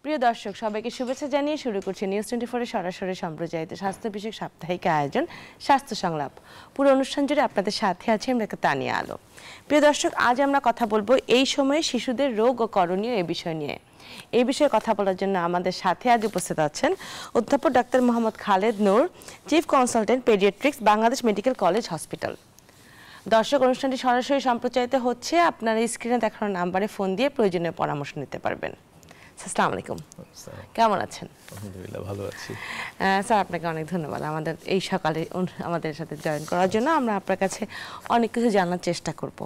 প্রিয় দর্শক, সবাইকে শুভেচ্ছা জানিয়ে শুরু করছি নিউজ 24 এর সরাসরি সম্প্রচারিত স্বাস্থ্য বিষয়ক সাপ্তাহিক আয়োজন স্বাস্থ্য সংলাপ। পুরো অনুষ্ঠান জুড়ে আপনাদের সাথে আছে আমরা তানিয়া আলো। প্রিয় দর্শক, আজ আমরা কথা বলবো এই সময়ে শিশুদের রোগ ও করণীয় এই বিষয় নিয়ে। এই বিষয়ে কথা বলার জন্য আমাদের সাথে আজ উপস্থিত আছেন অধ্যাপক ডাক্তার Mohammad Khaled Noor, chief consultant paediatrics, Bangladesh medical college hospital. দর্শক, অনুষ্ঠানটি সরাসরি সম্প্রচারিত হচ্ছে। আপনারা স্ক্রিনে দেখানো নাম্বারে ফোন দিয়ে প্রয়োজনীয় পরামর্শ নিতে পারবেন। আসসালামু আলাইকুম, কেমন আছেন? আলহামদুলিল্লাহ, ভালো আছি স্যার। আপনাকে অনেক ধন্যবাদ আমাদের এই সকালে আমাদের সাথে জয়েন করার জন্য। আমরা আপনার কাছে অনেক কিছু জানার চেষ্টা করব।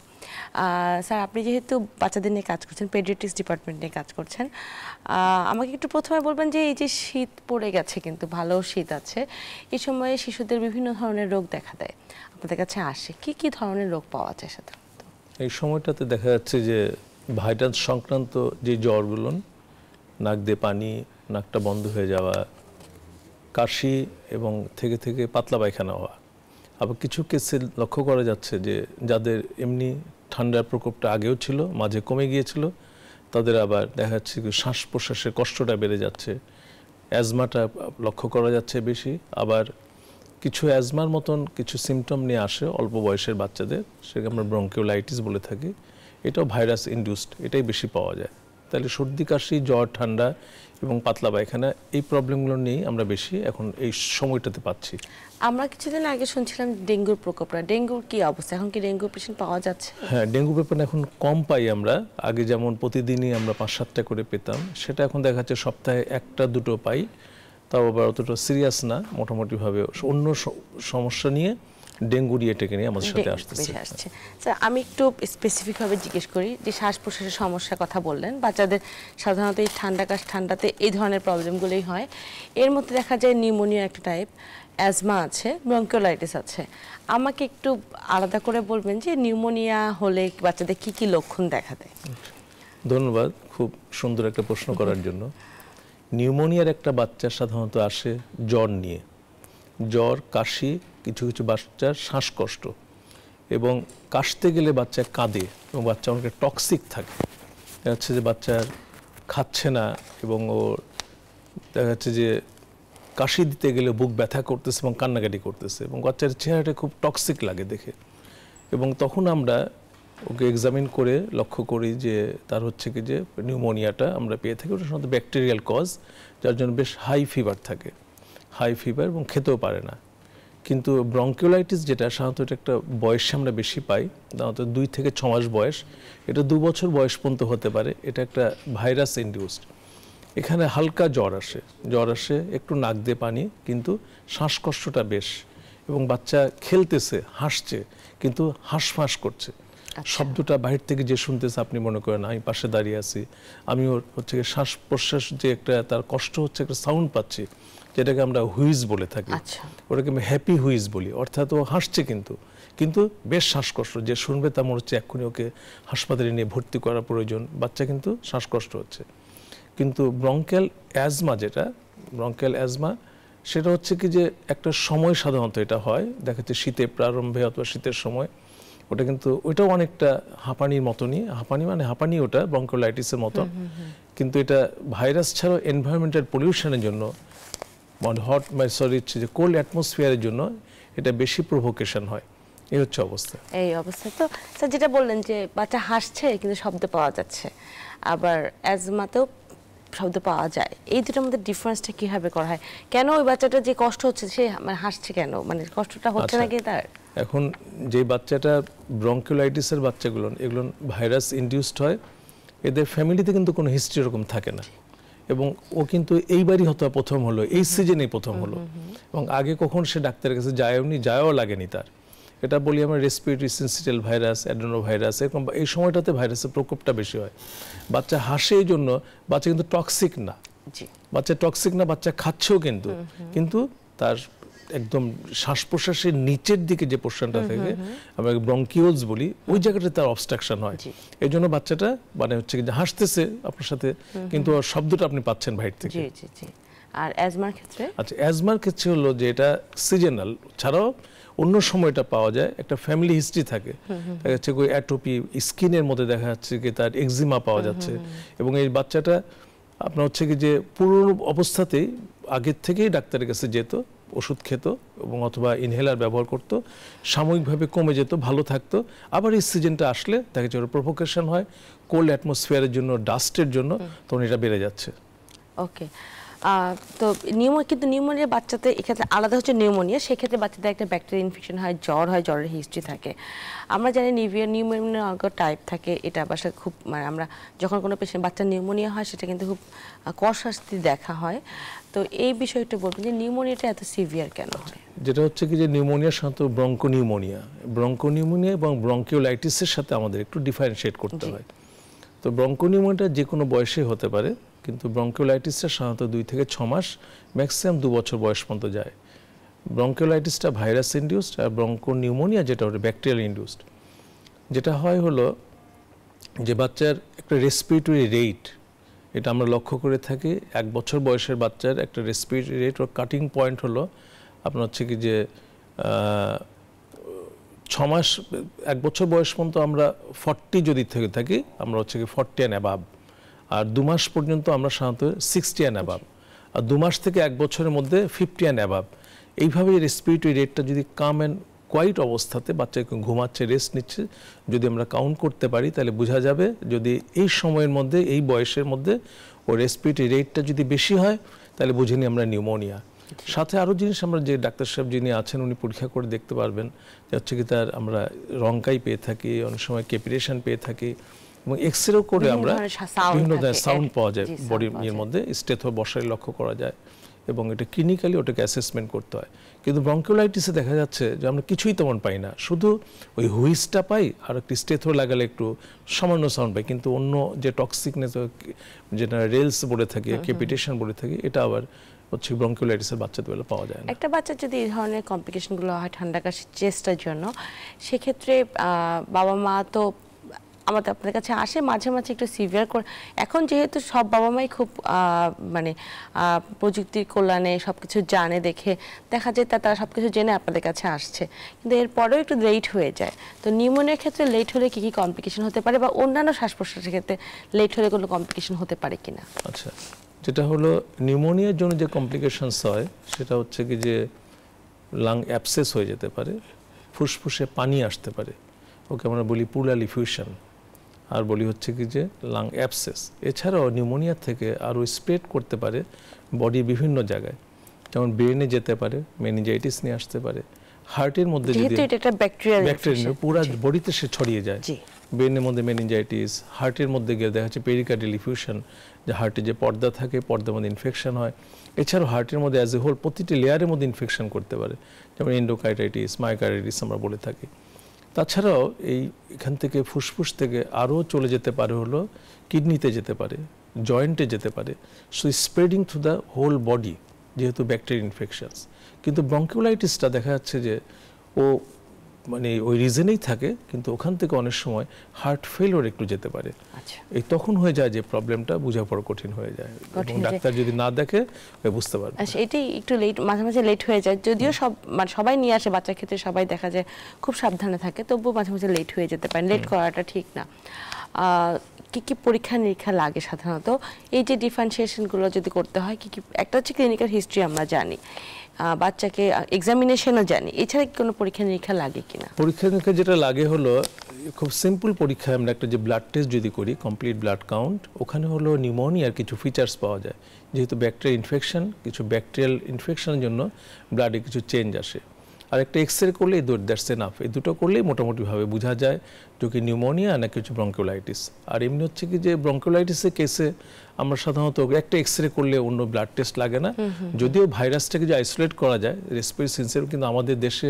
স্যার, আপনি যেহেতু বাচ্চাদের নিয়ে কাজ করছেন, পেডিয়াট্রিক্স ডিপার্টমেন্ট নিয়ে কাজ করছেন, আমাকে একটু প্রথমে বলবেন যে এই যে শীত পড়ে গেছে, কিন্তু ভালো শীত আছে, এই সময়ে শিশুদের বিভিন্ন ধরনের রোগ দেখা দেয়, আপনাদের কাছে আসে কি কি ধরনের রোগ পাওয়া যায় সাধারণত? এই সময়টাতে দেখা যাচ্ছে যে ভাইরাস সংক্রান্ত যে জ্বরগুলো, নাক দিয়ে পানি, নাকটা বন্ধ হয়ে যাওয়া, কাশি এবং থেকে থেকে পাতলা পায়খানা হওয়া। আবার কিছু কেসে লক্ষ্য করা যাচ্ছে যে যাদের এমনি ঠান্ডার প্রকোপটা আগেও ছিল, মাঝে কমে গিয়েছিল, তাদের আবার দেখা যাচ্ছে শ্বাস প্রশ্বাসের কষ্টটা বেড়ে যাচ্ছে, অ্যাজমাটা লক্ষ্য করা যাচ্ছে বেশি। আবার কিছু অ্যাজমার মতন কিছু সিমটম নিয়ে আসে অল্প বয়সের বাচ্চাদের, সেটাকে আমরা ব্রঙ্কিওলাইটিস বলে থাকি। এটাও ভাইরাস ইনডিউসড, এটাই বেশি পাওয়া যায়। তাহলে সর্দি, কাশি, জ্বর, ঠান্ডা এবং পাতলা পায়খানা, এই প্রবলেমগুলো নিয়েই আমরা বেশি এখন এই সময়টাতে পাচ্ছি। আমরা কিছুদিন আগে শুনছিলাম ডেঙ্গুর প্রকোপটা, ডেঙ্গুর কি অবস্থা? এখন কি ডেঙ্গু পেশেন্ট পাওয়া যাচ্ছে? হ্যাঁ, ডেঙ্গু পেশেন্ট এখন কম পাই আমরা। আগে যেমন প্রতিদিনই আমরা 5-7টা করে পেতাম, সেটা এখন দেখা যাচ্ছে সপ্তাহে 1-2 পাই। তাও আবার অতটা সিরিয়াস না, মোটামুটিভাবে অন্য সমস্যা নিয়ে ডেঙ্গু এটাকে নিয়ে আমাদের সাথে আসতেছে। স্যার, আমি একটু স্পেসিফিকভাবে জিজ্ঞেস করি যে শ্বাস প্রশ্বাসের সমস্যার কথা বললেন, বাচ্চাদের সাধারণত এই ঠান্ডাতে এই ধরনের প্রবলেমগুলোই হয়। এর মধ্যে দেখা যায় নিউমোনিয়া একটা টাইপ, অ্যাজমা আছে, ব্রঙ্কিওলাইটিস আছে। আমাকে একটু আলাদা করে বলবেন যে নিউমোনিয়া হলে বাচ্চাদের কি কি লক্ষণ দেখা দেয়? ধন্যবাদ, খুব সুন্দর একটা প্রশ্ন করার জন্য। নিউমোনিয়ার একটা বাচ্চা সাধারণত আসে জ্বর নিয়ে, জ্বর, কাশি, কিছু কিছু বাচ্চার শ্বাসকষ্ট, এবং কাশতে গেলে বাচ্চা কাঁদে এবং বাচ্চা অনেক টক্সিক থাকে। দেখা যাচ্ছে যে বাচ্চার খাচ্ছে না এবং ওর দেখা যাচ্ছে যে কাশি দিতে গেলে বুক ব্যথা করতেছে এবং কান্নাকাটি করতেছে, এবং বাচ্চার চেহারাটা খুব টক্সিক লাগে দেখে। এবং তখন আমরা ওকে এক্সামিন করে লক্ষ্য করি যে তার হচ্ছে কি যে নিউমোনিয়াটা আমরা পেয়ে থাকি। ওটা সাধারণত ব্যাকটেরিয়াল কজ, যার জন্য বেশ হাই ফিভার থাকে, হাই ফিভার, এবং খেতেও পারে না। কিন্তু ব্রঙ্কিওলাইটিস যেটা সাধারণত এটা একটা বয়সে আমরা বেশি পাই, সাধারণত 2 থেকে 6 মাস বয়স, এটা 2 বছর বয়স পর্যন্ত হতে পারে। এটা একটা ভাইরাস ইনডিউসড। এখানে হালকা জ্বর আসে, একটু নাক দিয়ে পানি, কিন্তু শ্বাসকষ্টটা বেশ, এবং বাচ্চা খেলতেছে, হাসছে, কিন্তু হাঁসফাঁস করছে। শব্দটা বাহির থেকে যে শুনতেছে, আপনি মনে করেন আমি পাশে দাঁড়িয়ে আছি, আমি ওর হচ্ছে শ্বাস প্রশ্বাস যে একটা তার কষ্ট হচ্ছে, একটা সাউন্ড পাচ্ছি, যেটাকে আমরা হুইজ বলে থাকি। ওটাকে আমি হ্যাপি হুইজ বলি, অর্থাৎ ও হাসছে কিন্তু বেশ শ্বাসকষ্ট, যে শুনবে তার মনে হচ্ছে এক্ষুনি ওকে হাসপাতালে নিয়ে ভর্তি করা প্রয়োজন। বাচ্চা কিন্তু শ্বাসকষ্ট হচ্ছে। কিন্তু ব্রঙ্কিয়াল অ্যাজমা সেটা হচ্ছে কি যে একটা সময় সাধারণত এটা হয়, দেখা যাচ্ছে শীতের প্রারম্ভে অথবা শীতের সময়। ওটা কিন্তু ওইটাও অনেকটা হাঁপানির মতনই, হাঁপানি ওটা ব্রঙ্কিওলাইটিসের মতন, কিন্তু এটা ভাইরাস ছাড়াও এনভায়রনমেন্টাল পলিউশনের জন্য, কোল্ড অ্যাটমসফিয়ারের জন্য এটা বেশি প্রভোকেশন হয়। এই হচ্ছে অবস্থা। তো স্যার, যেটা বললেন যে বাচ্চা হাসছে কিন্তু শব্দ পাওয়া যাচ্ছে, আবার অ্যাজমাতেও শব্দ পাওয়া যায়, এই দুটোর মধ্যে ডিফারেন্সটা কিভাবে করা হয়? কেন ওই বাচ্চাটা যে কষ্ট হচ্ছে সে হাসছে কেন, কষ্টটা হচ্ছে নাকি তার? এখন যে বাচ্চাটা ব্রঙ্কিওলাইটিসের বাচ্চাগুলো, এগুলো ভাইরাস ইনডিউসড হয়, এদের ফ্যামিলিতে কিন্তু কোনো হিস্ট্রি এরকম থাকে না, এবং ও কিন্তু এইবারই হয়তো প্রথম হলো, এই সিজনেই প্রথম হলো, এবং আগে কখন সে ডাক্তারের কাছে যায়ও লাগেনি তার। এটা বলি আমরা রেসপিরেটরি সিনসিটাল ভাইরাস, অ্যাডেনো ভাইরাস, এরকম এই সময়টাতে ভাইরাসের প্রকোপটা বেশি হয়। বাচ্চা হাসে এই জন্য, বাচ্চা কিন্তু টক্সিক না, বাচ্চা খাচ্ছেও কিন্তু তার একদম শ্বাস প্রশ্বাসের নিচের দিকে যে পোর্শনটা থাকে, আমরা ব্রঙ্কিওলস বলি, ওই জায়গাটা তার অবস্ট্রাকশন হয়। এই জন্য বাচ্চাটা হচ্ছে যে হাসতেছে আপনার সাথে, কিন্তু শব্দটা আপনি পাচ্ছেন বাইরে থেকে। আর অ্যাজমার ক্ষেত্রে? আচ্ছা, অ্যাজমার ক্ষেত্রে হলো যে এটা সিজনাল, ছাড়াও অন্য সময়টা পাওয়া যায়, একটা ফ্যামিলি হিস্ট্রি থাকে, দেখা যাচ্ছে ওই অ্যাটোপি স্কিনের মধ্যে দেখা যাচ্ছে কি তার এক্সিমা পাওয়া যাচ্ছে, এবং এই বাচ্চাটা আপনার হচ্ছে কি যে পুরো অবস্থাতেই আগের থেকেই ডাক্তারের কাছে যেত, ওষুধ খেত এবং অথবা ইনহেলার ব্যবহার করত, সাময়িকভাবে কমে যেত, ভালো থাকতো, আবার এই সিজনটা আসলে দেখা যাচ্ছে প্রভোকেশন হয় কোল্ড অ্যাটমসফিয়ারের জন্য, ডাস্টের জন্য, তখন এটা বেড়ে যাচ্ছে। ওকে, তো কিন্তু নিউমোনিয়া বাচ্চাতে এক্ষেত্রে আলাদা হচ্ছে নিউমোনিয়া, সেক্ষেত্রে বাচ্চাদের একটা ব্যাকটেরিয়া ইনফেকশন হয়, জ্বর হয়, জ্বরের হিস্ট্রি থাকে। আমরা জানি নিউমোনিয়া টাইপ থাকে, এটা বাসা খুব মানে আমরা যখন কোনো পেশেন্ট বাচ্চার নিউমোনিয়া হয় সেটা কিন্তু খুব কষ্টাস্তি দেখা হয়। তো এই বিষয়টা বলবেন যে নিউমোনিয়াটা এত সিভিয়ার কেন হয়? যেটা হচ্ছে কি যে নিউমোনিয়া সাধারণত ব্রঙ্কোনিউমোনিয়া এবং ব্রঙ্কিওলাইটিসের সাথে আমাদের একটু ডিফারেন্সিয়েট করতে হয়। তো ব্রঙ্কোনিউমোনিয়াটা যে কোনো বয়সে হতে পারে, কিন্তু ব্রঙ্কিওলাইটিসটা সাধারণত 2 থেকে 6 মাস, ম্যাক্সিমাম 2 বছর বয়স পর্যন্ত যায়। ব্রঙ্কিওলাইটিসটা ভাইরাস ইনডিউসড, আর ব্রঙ্কোনিউমোনিয়া যেটা হলো ব্যাকটেরিয়াল ইনডিউসড। যেটা হয় হলো যে বাচ্চার একটা রেসপিরেটরি রেট, এটা আমরা লক্ষ্য করে থাকি 1 বছর বয়সের বাচ্চার একটা রেসপিরেটরি রেট ওর কাটিং পয়েন্ট হলো আপনার হচ্ছে কি যে 6 মাস 1 বছর বয়স পর্যন্ত আমরা 40 যদি থেকে থাকি আমরা হচ্ছে কি 40 অ্যান্ড অ্যাবাভ, আর 2 মাস পর্যন্ত আমরা সাধারণত 60 অ্যান্ড অ্যাবাভ, আর 2 মাস থেকে 1 বছরের মধ্যে 50 অ্যান্ড অ্যাবাভ। এইভাবে রেসপিরেটরি রেটটা যদি কাম অ্যান্ড কোয়াইট অবস্থাতে বাচ্চা ঘুমাচ্ছে, রেস্ট নিচ্ছে, যদি আমরা কাউন্ট করতে পারি তাহলে বোঝা যাবে যদি এই সময়ের মধ্যে, এই বয়সের মধ্যে ও রেসপিরেটরি রেটটা যদি বেশি হয় তাহলে বুঝে নিই আমরা নিউমোনিয়া। সাথে আরও জিনিস আমরা যে ডাক্তার সাহেব যিনি আছেন উনি পরীক্ষা করে দেখতে পারবেন, যে হচ্ছে কি তার আমরা রঙ্কাই পেয়ে থাকি, অনেক সময় ক্যাপিটেশন পেয়ে থাকি, এবং এক্সরেও করে আমরা বিভিন্ন ধরনের সাউন্ড পাওয়া যায় বডির মধ্যে, স্টেথো বসায় লক্ষ্য করা যায়, এবং এটা ক্লিনিক্যালি ওটাকে অ্যাসেসমেন্ট করতে হয়। কিন্তু ব্রঙ্কিওলাইটিসে দেখা যাচ্ছে যে আমরা কিছুই তেমন পাই না, শুধু ওই হুইসটা পাই আর একটু স্টেথো লাগালে একটু সামান্য সাউন্ড পাই, কিন্তু অন্য যে টক্সিকনেস যেটা রেলস বলে থাকে, ক্যাপিটেশন বলে থাকে, এটা আবার হচ্ছে ব্রঙ্কিওলাইটিসের বাচ্চাদের বেলা পাওয়া যায় না। একটা বাচ্চার যদি এই ধরনের কমপ্লিকেশনগুলো হয় ঠান্ডা কাশি চেস্টের জন্য, সেক্ষেত্রে বাবা মা তো আমাদের আপনাদের কাছে আসে মাঝে মাঝে একটু সিভিয়ার করে। এখন যেহেতু সব বাবা মাই খুব মানে প্রযুক্তির কল্যাণে সব কিছু জানে দেখে দেখা যায় তারা সব কিছু জেনে আপনাদের কাছে আসছে, কিন্তু এরপরেও একটু লেট হয়ে যায়। তো নিউমোনিয়ার ক্ষেত্রে লেট হলে কী কী কমপ্লিকেশন হতে পারে, বা অন্যান্য শ্বাস প্রশ্বাসের ক্ষেত্রে লেট হলে কোনো কমপ্লিকেশন হতে পারে কিনা? আচ্ছা, যেটা হলো নিউমোনিয়ার জন্য যে কমপ্লিকেশনস হয় সেটা হচ্ছে কি যে লাং অ্যাবসেস হয়ে যেতে পারে, ফুসফুসে পানি আসতে পারে, ওকে আমরা বলি প্লুরাল ইফিউশন, আর বলি হচ্ছে কি যে লাং অ্যাবসেস। এছাড়াও নিউমোনিয়া থেকে আরও স্প্রেড করতে পারে বডির বিভিন্ন জায়গায়, যেমন ব্রেনে যেতে পারে, মেনিনজাইটিস নিয়ে আসতে পারে, হার্টের মধ্যে যদি ব্যাকটেরিয়া পুরো বডিতে সে ছড়িয়ে যায়, ব্রেনের মধ্যে মেনিনজাইটিস, হার্টের মধ্যে গিয়ে দেখা যাচ্ছে পেরিকার্ডিয়াল ইফিউশন, যে হার্টে যে পর্দা থাকে পর্দার মধ্যে ইনফেকশন হয়। এছাড়াও হার্টের মধ্যে অ্যাজ এ হোল প্রতিটি লেয়ারের মধ্যে ইনফেকশন করতে পারে, যেমন এন্ডোকার্টাইটিস, মায়োকার্টাইটিস আমরা বলে থাকি। তাছাড়াও এখান থেকে ফুসফুস থেকে আরও চলে যেতে পারে হলো কিডনিতে যেতে পারে, জয়েন্টে যেতে পারে, so spreading through the whole body যেহেতু ব্যাকটেরিয়া ইনফেকশনস। কিন্তু ব্রঙ্কিওলাইটিসটা দেখা যাচ্ছে যে ও মানে ওই রিজনেই থাকে, কিন্তু ওখান থেকে অনেক সময় হার্ট ফেলিওর একটু যেতে পারে। এই তখন হয়ে যায় যে প্রবলেমটা বোঝাপড়া কঠিন হয়ে যায়, এবং ডাক্তার যদি না দেখে বুঝতে পারবে। আচ্ছা, এটাই একটু লেট, মাঝে মাঝে লেট হয়ে যায়, যদিও সবাই নিয়ে আসে বাচ্চার ক্ষেত্রে, সবাই দেখা যায় খুব সাবধানে থাকে, তবুও মাঝে মাঝে লেট হয়ে যেতে পারে, লেট করাটা ঠিক না। কি কি পরীক্ষা নিরীক্ষা লাগে সাধারণত এই যে ডিফারেন্সিয়েশনগুলো যদি করতে হয়? কি কি, একটা হচ্ছে ক্লিনিক্যাল হিস্ট্রি আমরা জানি, বাচ্চাকে এক্সামিনেশনও জানি, এছাড়া কি কোনো পরীক্ষা নিরীক্ষা লাগে কিনা? পরীক্ষা নিরীক্ষা যেটা লাগে হলো খুব সিম্পল পরীক্ষা, আমরা একটা যে ব্লাড টেস্ট যদি করি, কমপ্লিট ব্লাড কাউন্ট, ওখানে হলো নিউমোনিয়ার কিছু ফিচার্স পাওয়া যায়, যেহেতু ব্যাকটেরিয়াল ইনফেকশন, কিছু ব্যাকটেরিয়াল ইনফেকশনের জন্য ব্লাডে কিছু চেঞ্জ আসে, আর একটা এক্সরে করলে দ্যাটস এনাফ। এই দুটো করলেই মোটামুটিভাবে বোঝা যায় যে কি নিউমোনিয়া না কিছু ব্রঙ্কিওলাইটিস। আর এমনি হচ্ছে কি যে ব্রঙ্কিওলাইটিসের কেসে আমরা সাধারণত একটা এক্সরে করলে অন্য ব্লাড টেস্ট লাগে না, যদিও ভাইরাসটাকে যে আইসোলেট করা যায় রেসপিরেটরি সেন্সর, কিন্তু আমাদের দেশে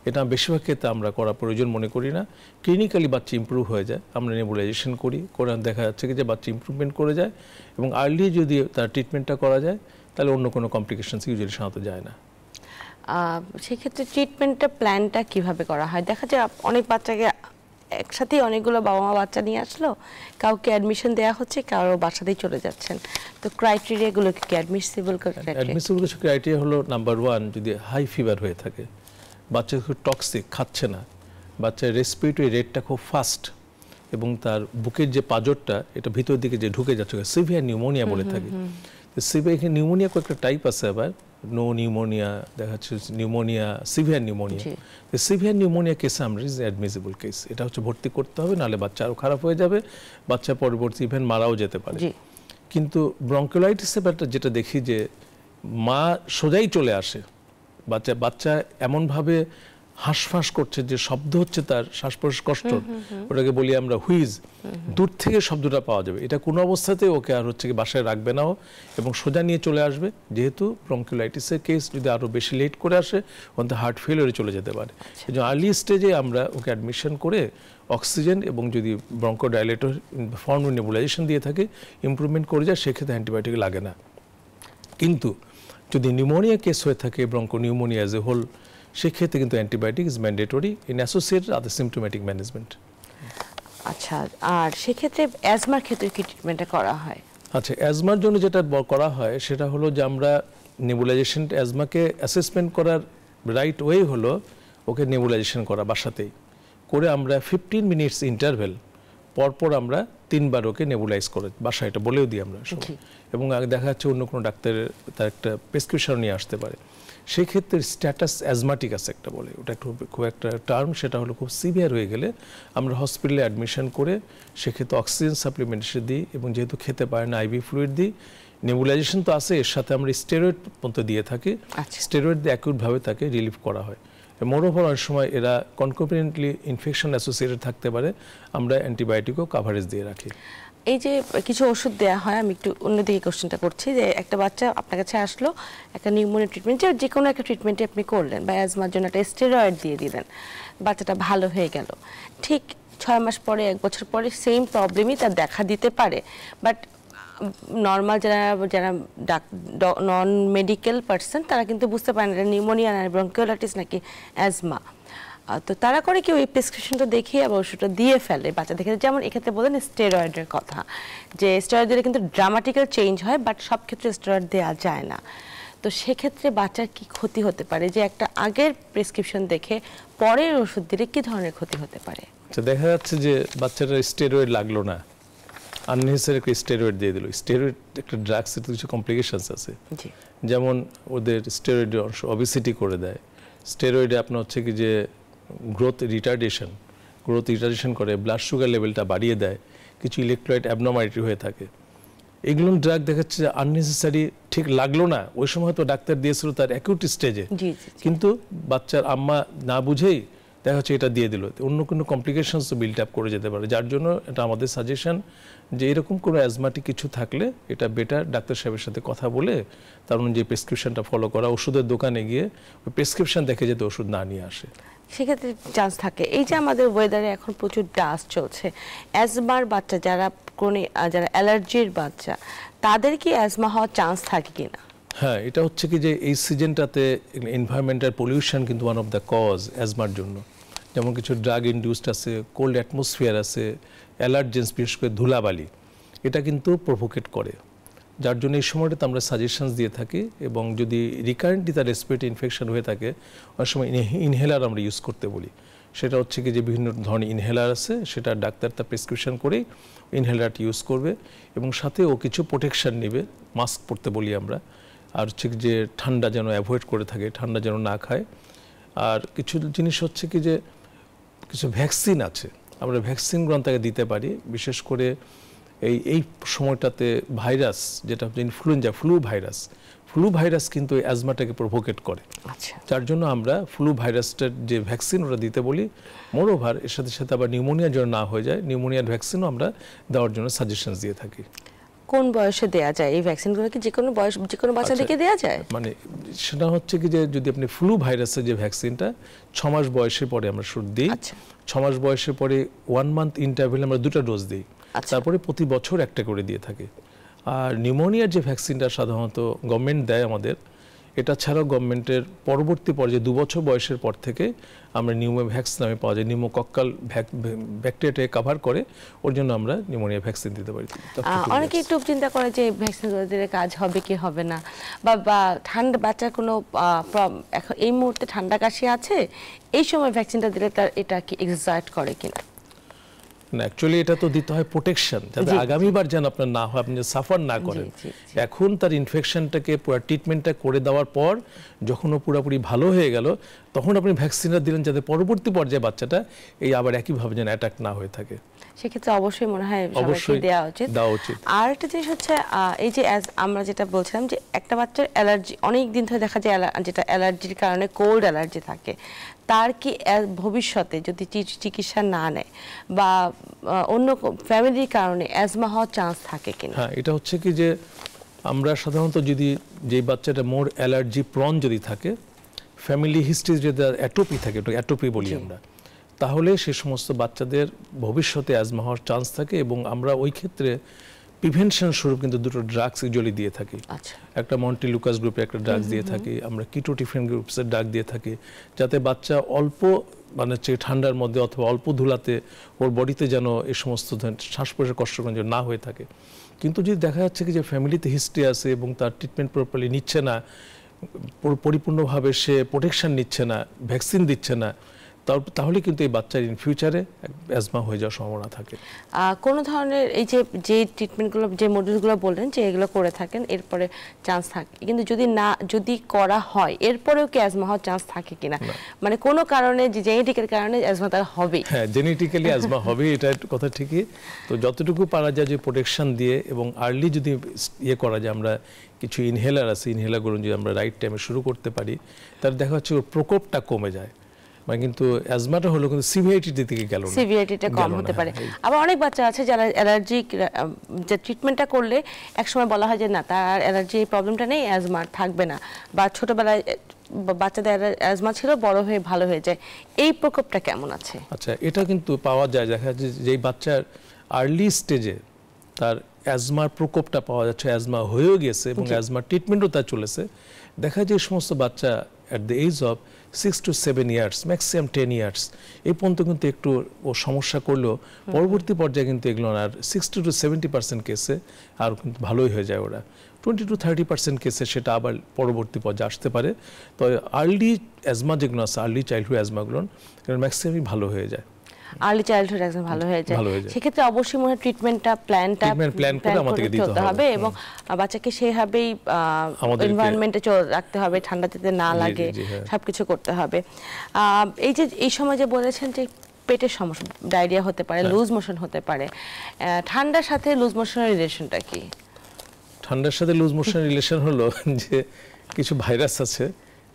এটা বেশিরভাগ ক্ষেত্রে আমরা করা প্রয়োজন মনে করি না। ক্লিনিক্যালি বাচ্চা ইমপ্রুভ হয়ে যায়, আমরা নেবুলাইজেশন করি, করে দেখা যাচ্ছে কি যে বাচ্চা ইমপ্রুভমেন্ট করে যায়, এবং আর্লি যদি তার ট্রিটমেন্টটা করা যায় তাহলে অন্য কোনো কমপ্লিকেশনস ইউজুয়ালি সাধারণত যায় না। সেক্ষেত্রে ট্রিটমেন্টের প্ল্যানটা কিভাবে করা হয়? দেখা যায় অনেক বাচ্চাকে একসাথেই অনেকগুলো বাবা মা বাচ্চা নিয়ে আসলো, কাউকে অ্যাডমিশন দেওয়া হচ্ছে, কারো বাসাতেই চলে যাচ্ছেন, তো ক্রাইটেরিয়াগুলো কি অ্যাডমিসিবল? অ্যাডমিসিবল কিছু ক্রাইটেরিয়া হলো নাম্বার 1, যদি হাই ফিভার হয়ে থাকে, বাচ্চা খুব টক্সিক, খাচ্ছে না, বাচ্চার রেসপিরেটরি রেটটা খুব ফাস্ট এবং তার বুকের যে পাঁজরটা এটা ভিতর দিকে যে ঢুকে যাচ্ছে, সিভিয়ার নিউমোনিয়া বলে থাকি। তো সিভিয়ার নিউমোনিয়া কয়েকটা টাইপ আছে, আবার নো নিউমোনিয়া, দেখা যাচ্ছে pneumonia, severe pneumonia. Severe pneumonia কেসে আমরা অ্যাডমিসিবল কেস, এটা হচ্ছে ভর্তি করতে হবে, নাহলে বাচ্চা আরও খারাপ হয়ে যাবে, বাচ্চা পরবর্তী ইভেন মারাও যেতে পারে। কিন্তু ব্রঙ্কিওলাইটিসে যেটা দেখি যে মা সোজাই চলে আসে, বাচ্চা এমনভাবে হাঁসফাঁস করছে যে শব্দ হচ্ছে তার শ্বাস প্রশ্বাস কষ্ট, ওটাকে বলি আমরা হুইজ, দূর থেকে শব্দটা পাওয়া যাবে। এটা কোনো অবস্থাতে ওকে আর হচ্ছে কি বাসায় রাখবে না এবং সোজা নিয়ে চলে আসবে, যেহেতু ব্রঙ্কিওলাইটিসের কেস যদি আরও বেশি লেট করে আসে ওখানে হার্ট ফেলিওরে চলে যেতে পারে। এই জন্য আর্লি স্টেজে আমরা ওকে অ্যাডমিশন করে অক্সিজেন এবং যদি ব্রঙ্কোডাইলেটর ফর্ম নেবুলাইজেশন দিয়ে থাকে, ইমপ্রুভমেন্ট করে যায়, সেক্ষেত্রে অ্যান্টিবায়োটিক লাগে না। কিন্তু যদি নিউমোনিয়া কেস হয়ে থাকে, broncho pneumonia as a whole, সেক্ষেত্রে কিন্তু antibiotic is mandatory in associated other symptomatic management. আচ্ছা, আর সেক্ষেত্রে অ্যাজমার ক্ষেত্রে কি ট্রিটমেন্টটা করা হয়? আচ্ছা, অ্যাজমার জন্য যেটা করা হয় সেটা হলো যে আমরা নেবুলাইজেশন, অ্যাজমাকে অ্যাসেসমেন্ট করার রাইট ওয়ে হলো ওকে নেবুলাইজেশন করা বাসাতেই করে, আমরা 15 মিনিটস ইন্টারভেল পরপর আমরা 3 বার ওকে নেবুলাইজ করে বাসায়, এটা বলেও দিই আমরা সবাই। এবং দেখা যাচ্ছে অন্য কোনো ডাক্তারের তার একটা প্রেসক্রিপশন নিয়ে আসতে পারে, সেক্ষেত্রে স্ট্যাটাস অ্যাজমাটিকাস একটা বলে, ওটা খুব একটা টার্ম, সেটা হলো খুব সিভিয়ার হয়ে গেলে আমরা হসপিটালে অ্যাডমিশন করে সেক্ষেত্রে অক্সিজেন সাপ্লিমেন্টেশন দিই এবং যেহেতু খেতে পারে না আইভি ফ্লুইড দিই। নেবুলাইজেশন তো আছে, এর সাথে আমরা স্টেরয়েড পর্যন্ত দিয়ে থাকি, স্টেরয়েড দিয়ে অ্যাকিউটভাবে তাকে রিলিভ করা হয়। মোরওভার অনেক সময় এরা কনকোভিডেন্টলি ইনফেকশন অ্যাসোসিয়েটেড থাকতে পারে, আমরা অ্যান্টিবায়োটিকও কাভারেজ দিয়ে রাখি। এই যে কিছু ওষুধ দেওয়া হয়, আমি একটু অন্যদিকে কোশ্চেনটা করছি, যে একটা বাচ্চা আপনার কাছে আসলো একটা নিউমোনিয়া ট্রিটমেন্ট, যে কোনো একটা ট্রিটমেন্টে আপনি করলেন বা অ্যাজমার জন্য একটা স্টেরয়েড দিয়ে দিলেন, বাচ্চাটা ভালো হয়ে গেল, ঠিক 6 মাস পরে 1 বছর পরে সেম প্রবলেমই তার দেখা দিতে পারে, বাট নর্মাল যারা নন মেডিকেল পার্সন তারা কিন্তু বুঝতে পারে না নিউমোনিয়া না ব্রঙ্কিওলাইটিস নাকি অ্যাজমা। তো তারা করে কি ওই প্রেসক্রিপশনটা দেখিয়ে আবার ওষুধটা দিয়ে ফেলে বাচ্চা দেখে, যেমন এক্ষেত্রে বলেন স্টেরয়েডের কথা, যে স্টেরয়েড দিলে কিন্তু ড্রামাটিক্যাল চেঞ্জ হয়, বাট সব ক্ষেত্রে স্টেরয়েড দেওয়া যায় না। তো সেক্ষেত্রে বাচ্চার কি ক্ষতি হতে পারে, যে একটা আগের প্রেসক্রিপশন দেখে পরের ওষুধ দিলে কি ধরনের ক্ষতি হতে পারে? দেখা যাচ্ছে যে বাচ্চাটা স্টেরয়েড লাগলো না, আননেসেসারি একটা স্টেরয়েড দিয়ে দিল। স্টেরয়েড একটা ড্রাগসের কিছু কমপ্লিকেশনস আছে, যেমন ওদের স্টেরয়েডের অংশ অবিসিটি করে দেয়, স্টেরয়েডে আপনার হচ্ছে কি যে গ্রোথ রিটার্ডেশন করে, ব্লাড সুগার লেভেলটা বাড়িয়ে দেয়, কিছু ইলেকট্রোলাইট অ্যাবনর্মালিটি হয়ে থাকে। এগুলো ড্রাগ দেখাচ্ছে যে আননেসেসারি, ঠিক লাগলো না, ওই সময় হয়তো ডাক্তার দিয়েছিল তার অ্যাকিউট স্টেজে, কিন্তু বাচ্চার আম্মা না বুঝেই দেখা যাচ্ছে এটা দিয়ে দিল, অন্য কোনো কমপ্লিকেশনস বিল্ড আপ করে যেতে পারে। যার জন্য এটা আমাদের সাজেশন যে এরকম কোনো অ্যাজমাটিক কিছু থাকলে এটা বেটার ডাক্তার সাহেবের সাথে কথা বলে তার অনুযায়ী প্রেসক্রিপশনটা ফলো করা, ওষুধের দোকানে গিয়ে ওই প্রেসক্রিপশন দেখে যেতে ওষুধ না নিয়ে আসে, সেক্ষেত্রে চান্স থাকে। এই যে আমাদের ওয়েদারে এখন প্রচুর ডাস্ট চলছে, অ্যাজমার বাচ্চা যারা অ্যালার্জির বাচ্চা, তাদের কি অ্যাজমা হওয়ার চান্স থাকে কিনা? হ্যাঁ, এটা হচ্ছে কি যে এই সিজনটাতে এনভায়রনমেন্টাল পলিউশন কিন্তু ওয়ান অফ দ্য কজ অ্যাজমার জন্য। যেমন কিছু ড্রাগ ইনডিউসড আছে, কোল্ড অ্যাটমসফিয়ার আছে, অ্যালার্জেন্স, বিশেষ করে ধুলাবালি, এটা কিন্তু প্রভোকেট করে। যার জন্য এই সময়টাতে আমরা সাজেশনস দিয়ে থাকি, এবং যদি রিকারেন্টলি তার রেসপিরেটরি ইনফেকশন হয়ে থাকে অনেক সময় ইনহেলার আমরা ইউজ করতে বলি। সেটা হচ্ছে কি যে বিভিন্ন ধরনের ইনহেলার আছে, সেটা ডাক্তার তার প্রেসক্রিপশন করেই ইনহেলারটি ইউজ করবে, এবং সাথে ও কিছু প্রোটেকশন নেবে, মাস্ক পরতে বলি আমরা, আর হচ্ছে কি যে ঠান্ডা যেন অ্যাভয়েড করে থাকে, ঠান্ডা যেন না খায়। আর কিছু জিনিস হচ্ছে কি যে কিছু ভ্যাকসিন আছে, আমরা ভ্যাকসিনগুলো তাকে দিতে পারি, বিশেষ করে এই সময়টাতে ভাইরাস যেটা হচ্ছে ইনফ্লুয়েঞ্জা, ফ্লু ভাইরাস কিন্তু অ্যাজমাটাকে প্রভোকেট করে। যার জন্য আমরা ফ্লু ভাইরাসটার যে ভ্যাকসিন ওটা দিতে বলি। মোরওভার এর সাথে সাথে আবার নিউমোনিয়া যেন না হয়ে যায়, নিউমোনিয়ার ভ্যাকসিনও আমরা দেওয়ার জন্য সাজেশন দিয়ে থাকি। কোন বয়সে দেয়া যায় এই ভ্যাকসিনগুলো? কি যে কোনো বয়স, যে কোনো বাচ্চাদেরকে দেয়া যায়? মানে সেটা হচ্ছে কি যে যদি আপনি ফ্লু ভাইরাসের যে ভ্যাকসিনটা 6 মাস বয়সের পরে আমরা শুরু দিই, 6 মাস বয়সের পরে 1 মান্থ ইন্টারভ্যালে আমরা 2টা ডোজ দিই, তারপরে প্রতি বছর একটা করে দিয়ে থাকি। আর নিউমোনিয়ার যে ভ্যাকসিনটা সাধারণত গভর্নমেন্ট দেয় আমাদের, এটা ছাড়াও গভর্নমেন্টের পরবর্তী পর্যায়ে 2 বছর বয়সের পর থেকে আমরা নিউমোভ্যাক্স নামে পাওয়া যায়, নিউমোকক্কাল ব্যাকটেরিয়াটাকে কভার করে, ওর জন্য আমরা নিউমোনিয়া ভ্যাকসিন দিতে পারি। অনেকে একটু চিন্তা করে যে ভ্যাকসিনগুলো দিলে কাজ হবে কি হবে না, বা ঠান্ডা বাচ্চার কোনো এই মুহূর্তে ঠান্ডা কাশি আছে, এই সময় ভ্যাকসিনটা দিলে তার এটা কি এক্সার্ট করে কিনা? না, অ্যাকচুয়ালি এটা তো দিতে হয় প্রোটেকশন, যাতে আগামীবার যেন আপনার না হয়, আপনি সাফার না করেন। এখন তার ইনফেকশনটাকে পুরো ট্রিটমেন্টটা করে দেওয়ার পর যখন ও পুরোপুরি ভালো হয়ে গেল, তখন আপনি ভ্যাকসিনটা দিলেন, যাতে পরবর্তী পর্যায়ে বাচ্চাটা এই আবার একইভাবে যেন অ্যাটাক না হয়ে থাকে। সেক্ষেত্রে অবশ্যই মনে হয় সবাইকে দেওয়া উচিত। আর একটা জিনিস হচ্ছে, এই যে আমরা যেটা বলছিলাম যে একটা বাচ্চার অ্যালার্জি অনেক দিন ধরে দেখা যায়, যেটা অ্যালার্জির কারণে কোল্ড অ্যালার্জি থাকে, তার কি ভবিষ্যতে যদি চিকিৎসা না নেয় বা অন্য ফ্যামিলির কারণে অ্যাজমা হওয়ার চান্স থাকে কিনা? হ্যাঁ, এটা হচ্ছে কি যে আমরা সাধারণত যদি যে বাচ্চাটা মোর অ্যালার্জি প্রন যদি থাকে, ফ্যামিলি হিস্ট্রি যদি অ্যাটোপি থাকে, অ্যাটোপি বলি আমরা, তাহলে সে সমস্ত বাচ্চাদের ভবিষ্যতে অ্যাজমা হওয়ার চান্স থাকে। এবং আমরা ওই ক্ষেত্রে প্রিভেনশন স্বরূপ কিন্তু 2টো ড্রাগস ইউজুয়ালি দিয়ে থাকি। একটা মন্টিলুকাস গ্রুপের একটা ড্রাগস দিয়ে থাকি, আমরা কিটোটিফেন গ্রুপসের ড্রাগ দিয়ে থাকি, যাতে বাচ্চা অল্প মানে ঠান্ডার মধ্যে অথবা অল্প ধুলাতে ওর বডিতে যেন এই সমস্ত শ্বাস প্রশ্বাসের কষ্ট না হয়ে থাকে। কিন্তু যদি দেখা যাচ্ছে কি যে ফ্যামিলিতে হিস্ট্রি আছে এবং তার ট্রিটমেন্ট প্রপারলি নিচ্ছে না, পরিপূর্ণভাবে সে প্রোটেকশন নিচ্ছে না, ভ্যাকসিন দিচ্ছে না, তাহলে কিন্তু এই বাচ্চার ইন ফিউচারে অ্যাজমা হয়ে যাওয়ার সম্ভাবনা থাকে। কোনো ধরনের এই যে ট্রিটমেন্টগুলো, যে মডিউলগুলো বললেন যে এগুলো করে থাকেন, এরপরে চান্স থাকে, কিন্তু যদি করা হয় এরপরেও কি অ্যাজমা হওয়ার চান্স থাকে কিনা? মানে কোনো কারণে, যে জেনেটিকের কারণে অ্যাজমা তার হবে? হ্যাঁ, জেনেটিক্যালি অ্যাজমা হবে, এটা কথা ঠিকই। তো যতটুকু পারা যায় যে প্রোটেকশন দিয়ে এবং আর্লি যদি করা যায়, আমরা কিছু ইনহেলার আছে, ইনহেলারগুলো যদি আমরা রাইট টাইমে শুরু করতে পারি, তাহলে দেখা যাচ্ছে ওর প্রকোপটা কমে যায়। মানে কিন্তু অ্যাজমাটা হলো কিন্তু সিভিয়ারিটির দিকে গেল না, সিভিয়ারিটিটা কম হতে পারে। আবার অনেক বাচ্চা আছে যারা অ্যালার্জিক, যে ট্রিটমেন্টটা করলে একসময় বলা হয় যে না, তার অ্যালার্জি প্রবলেমটা নেই, অ্যাজমা থাকবে না, বা ছোটবেলায় বাচ্চাদের অ্যাজমা ছিল, বড় হয়ে ভালো হয়ে যায়। এই প্রকোপটা কেমন আছে? আচ্ছা, এটা কিন্তু পাওয়া যায়, দেখা যাচ্ছে যেই বাচ্চার আর্লি স্টেজে তার অ্যাজমার প্রকোপটা পাওয়া যাচ্ছে, অ্যাজমা হয়েও গেছে এবং অ্যাজমার ট্রিটমেন্টও তার চলেছে, দেখা যায় এই সমস্ত বাচ্চা at the age of 6 to 7 years, maximum 10 years এই পর্যন্ত কিন্তু একটু ও সমস্যা করলেও পরবর্তী পর্যায়ে কিন্তু এগুলো আর 60 to 70% কেসে আর কিন্তু ভালোই হয়ে যায়। ওরা 20 to 30% কেসে সেটা আবার পরবর্তী পর্যায়ে আসতে পারে। তো আর্লি অ্যাজমা যেগুলো আছে, আর্লি চাইল্ডহুড অ্যাজমাগুলো, এগুলো ম্যাক্সিমামই ভালো হয়ে যায়। আর্লি চাইল্ডহুড একদম ভালো হয়ে যায়। সেক্ষেত্রে অবশ্যই মনে হয় ট্রিটমেন্টটা প্ল্যান করে আমাদেরকে দিতে হবে এবং বাচ্চাকে সেইভাবেই এনভায়রনমেন্টে রাখতে হবে, ঠান্ডাতে না লাগে, সবকিছু করতে হবে। এই সময় যে বলেছেন যে পেটের সমস্যা, ডায়রিয়া হতে পারে, লুজ মোশন হতে পারে, ঠান্ডার সাথে লুজ মোশনের রিলেশনটা কি? ঠান্ডার সাথে লুজ মোশনের রিলেশন হলো যে কিছু ভাইরাস আছে,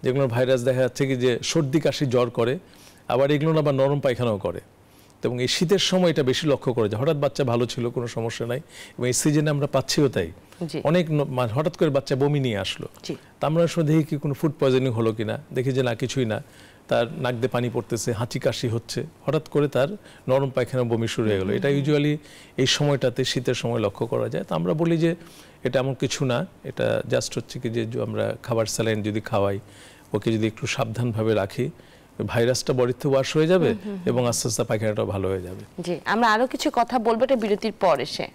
যেগুলো ভাইরাস দেখা যাচ্ছে কি যে সর্দি কাশি জ্বর করে, আবার এগুলো আবার নরম পায়খানাও করে। এবং এই শীতের সময় এটা বেশি লক্ষ্য করে যায়, হঠাৎ বাচ্চা ভালো ছিল, কোনো সমস্যা নাই, এবং এই সিজনে আমরা পাচ্ছিও তাই, অনেক হঠাৎ করে বাচ্চা বমি নিয়ে আসলো, তা আমরা সময় দেখি কি কোনো ফুড পয়জনিং হলো কিনা, দেখি যে না, কিছুই না, তার নাক দিয়ে পানি পড়তেছে, হাঁচি কাশি হচ্ছে, হঠাৎ করে তার নরম পায়খানা বমি শুরু হয়ে গেলো। এটা ইউজুয়ালি এই সময়টাতে, শীতের সময় লক্ষ্য করা যায়। তো আমরা বলি যে এটা এমন কিছু না, এটা জাস্ট হচ্ছে কি যে আমরা খাবার স্যালাইন যদি খাওয়াই, ওকে যদি একটু সাবধানভাবে রাখি, ভাইরাসটা বডিতে ওয়াশ হয়ে যাবে এবং আস্তে আস্তে পায়খানাটাও ভালো হয়ে যাবে। জি, আমরা আরো কিছু কথা বলবো এটা বিরতির পর এসে।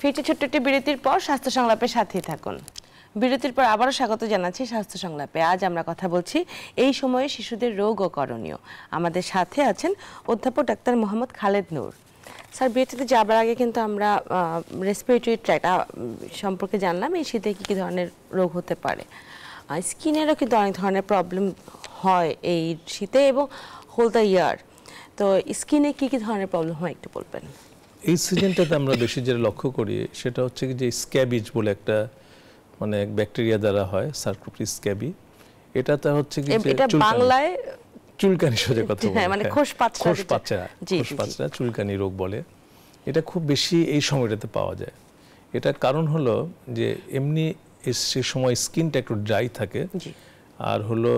ফিরতে ছোট্ট একটি বিরতির পর স্বাস্থ্য সংলাপের সাথেই থাকুন। বিরতির পর আবারও স্বাগত জানাচ্ছি স্বাস্থ্য সংলাপে। আজ আমরা কথা বলছি এই সময়ে শিশুদের রোগ ও করণীয়। আমাদের সাথে আছেন অধ্যাপক ডাক্তার মোহাম্মদ খালেদ নূর। স্যার, বিরতিতে যাবার আগে কিন্তু আমরা রেসপিরেটরি ট্র্যাক্ট সম্পর্কে জানলাম, এই শীতে কী কী ধরনের রোগ হতে পারে। স্কিনেরও কিন্তু অনেক ধরনের প্রবলেম হয় এই শীতে এবং হোল দ্য ইয়ার। তো স্কিনে কী কী ধরনের প্রবলেম হয় একটু বলবেন? এই সিজনটাতে আমরা বেশি যেটা লক্ষ্য করি সেটা হচ্ছে কি যে স্ক্যাবিজ বলে একটা মানে ব্যাকটেরিয়া দ্বারা হয়, সার্কোপ্রিস স্ক্যাবি। এটাতে হচ্ছে কি যে এটা বাংলায় চুলকানি, সোজা কথা বলে, হ্যাঁ, মানে খোসপাচড়া চুলকানি রোগ বলে। এটা খুব বেশি এই সময়টাতে পাওয়া যায়। এটার কারণ হলো যে এমনি সেই সময় স্কিনটা একটু ড্রাই থাকে, আর হলো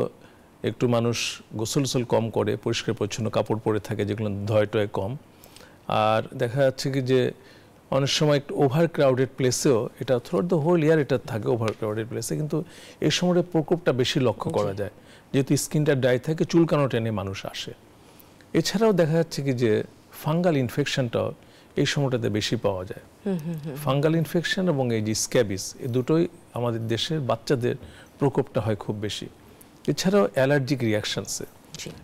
একটু মানুষ গোসল কম করে, পরিষ্কার পরিচ্ছন্ন কাপড় পরে থাকে যেগুলো ধয় টয় কম, আর দেখা যাচ্ছে কি যে অনেক সময় একটু ওভার ক্রাউডেড প্লেসেও এটা থ্রুআউট দ্য হোল ইয়ার এটা থাকে ওভার ক্রাউডেড প্লেসে, কিন্তু এই সময়টা প্রকোপটা বেশি লক্ষ্য করা যায়, যেহেতু স্কিনটা ড্রাই থাকে, চুলকানো টেনে মানুষ আসে। এছাড়াও দেখা যাচ্ছে কি যে ফাঙ্গাল ইনফেকশনটাও এই সময়টাতে বেশি পাওয়া যায়। ফাঙ্গাল ইনফেকশন এবং এই যে স্ক্যাবিস, এই দুটোই আমাদের দেশের বাচ্চাদের প্রকোপটা হয় খুব বেশি। এছাড়াও অ্যালার্জিক রিয়াকশনসে,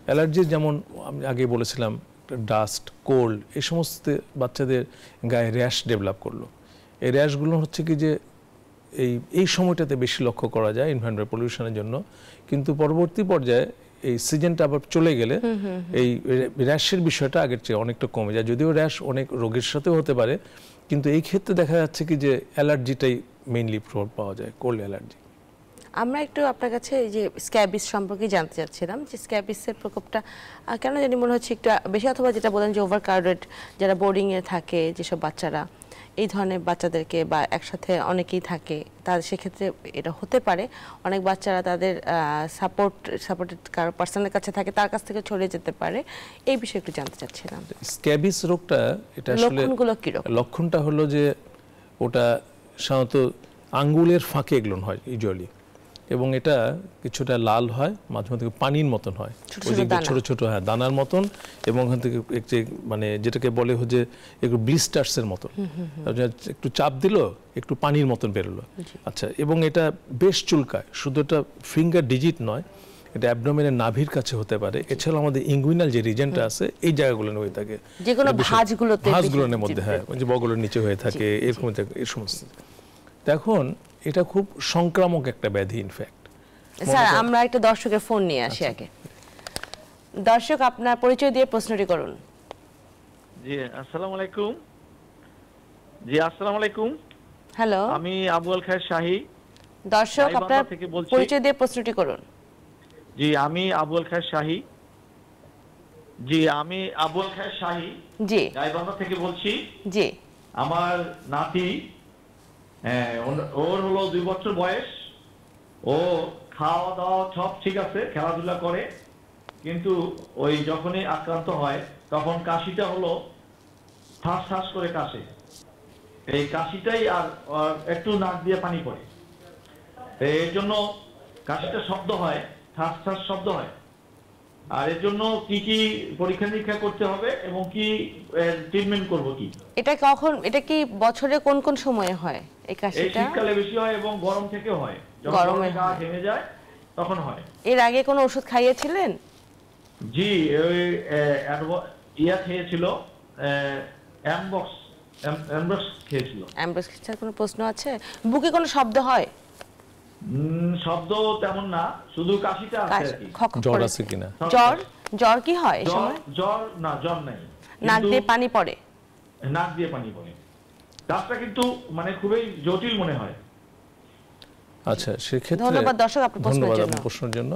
অ্যালার্জির যেমন আমি আগে বলেছিলাম ডাস্ট, কোল্ড, এই সমস্ত বাচ্চাদের গায়ে র্যাশ ডেভেলপ করলো। এই র্যাশগুলো হচ্ছে কি যে এই সময়টাতে বেশি লক্ষ্য করা যায় এনভায়রনমেন্টাল পলিউশনের জন্য, কিন্তু পরবর্তী পর্যায়ে এই সিজনটা আবার চলে গেলে এই র্যাশের বিষয়টা আগের চেয়ে অনেকটা কমে যায়। যদিও র্যাশ অনেক রোগের সাথেও হতে পারে, কিন্তু এই ক্ষেত্রে দেখা যাচ্ছে কি যে অ্যালার্জিটাই মেইনলি প্রভাব পাওয়া যায়, কোল্ড অ্যালার্জি। আমরা একটু আপনার কাছে এই যে স্ক্যাবিস সম্পর্কে জানতে চাচ্ছিলাম যে স্ক্যাবিসের প্রকোপটা কেন জানি মনে হচ্ছে একটু বেশি, অথবা যেটা বলেন যে ওভার ক্রাউডেড যারা বোর্ডিংয়ে থাকে যেসব বাচ্চারা, এই ধরনের বাচ্চাদেরকে বা একসাথে অনেকেই থাকে, তার সেক্ষেত্রে এটা হতে পারে অনেক বাচ্চারা তাদের সাপোর্টেড কারো পার্সনের কাছে থাকে, তার কাছ থেকে ছড়িয়ে যেতে পারে। এই বিষয়ে একটু জানতে চাচ্ছিলাম। স্ক্যাবিস রোগটা এটা আসলে লক্ষণগুলো কি রকম? লক্ষণটা হলো যে ওটা সাধারণত আঙ্গুলের ফাঁকে এগুলো হয় ইউজুয়ালি, এবং এটা কিছুটা লাল হয়, মাঝে মধ্যে পানির মতন হয়, ওই দিকে ছোট ছোট দানার মতন, এবং ওখান থেকে মানে যেটাকে বলে হচ্ছে একটু ব্লিস্টার্সের মতন, একটু চাপ দিল একটু পানির মতন বেরোলো। আচ্ছা, এবং এটা বেশ চুলকায়, শুধু এটা ফিঙ্গার ডিজিট নয়, এটা অ্যাবডোমেনের নাভির কাছে হতে পারে। এছাড়াও আমাদের ইনগুইনাল যে রিজনটা আছে এই জায়গাগুলো হয়ে থাকে, যেগুলো ভাঁজগুলোর মধ্যে, ওই যে বগলের নিচে হয়ে থাকে, এরকম এই সমস্ত। এখন এটা খুব সংক্রামক একটা ব্যাধি। ইনফ্যাক্ট স্যার, আমরা একটা দর্শকের ফোন নিয়ে আসি আগে। দর্শক, আপনার পরিচয় দিয়ে প্রশ্নটি করুন। জি, আসসালামু আলাইকুম। জি, আসসালামু আলাইকুম। হ্যালো, আমি আবুল খায়ের শাহী। দর্শক, আপনার পরিচয় দিয়ে প্রশ্নটি করুন। জি, আমি আবুল খায়ের শাহী। জি, গাইবান্ধা থেকে বলছি। জি, আমার নাতি, ওর হলো 2 বছর বয়স। ও খাওয়া দাওয়া সব ঠিক আছে, খেলাধুলা করে, কিন্তু ওই যখনই আক্রান্ত হয় তখন কাশিটা হলো ঠাস ঠাস করে কাশে। এই কাশিটাই আর একটু নাক দিয়ে পানি পড়ে, এর জন্য কাশিটা শব্দ হয়, ঠাস ঠাস শব্দ হয়। আর এর জন্য কি কি পরীক্ষা নিরীক্ষা করতে হবে এবং কি ট্রিটমেন্ট করব কি? এটা কি বছরে কোন কোন সময়ে হয় এই কাশিটা? এই শীতকালে বেশি হয় এবং গরম থেকেও হয়, যখন গরমে গা ঘেমে যায় তখন হয়। এর আগে কোনো ওষুধ খাইয়েছিলেন? জি, ওই খেয়েছিল, অ্যামবক্স খেয়েছিল। অ্যামবক্স খেয়েছিল। কোনো প্রশ্ন আছে? বুকে কোনো শব্দ হয়? শব্দ তেমন না, শুধু কাশিটা আছে আর কি। জ্বর আছে কিনা? জ্বর কি হয় এই সময়? জ্বর নাই। নাক দিয়ে পানি পড়ে? নাক দিয়ে পানি পড়ে। কাশটা কিন্তু মানে খুবই জটিল মনে হয়। আচ্ছা, সেক্ষেত্রে ধন্যবাদ দর্শক আপনার প্রশ্নের জন্য।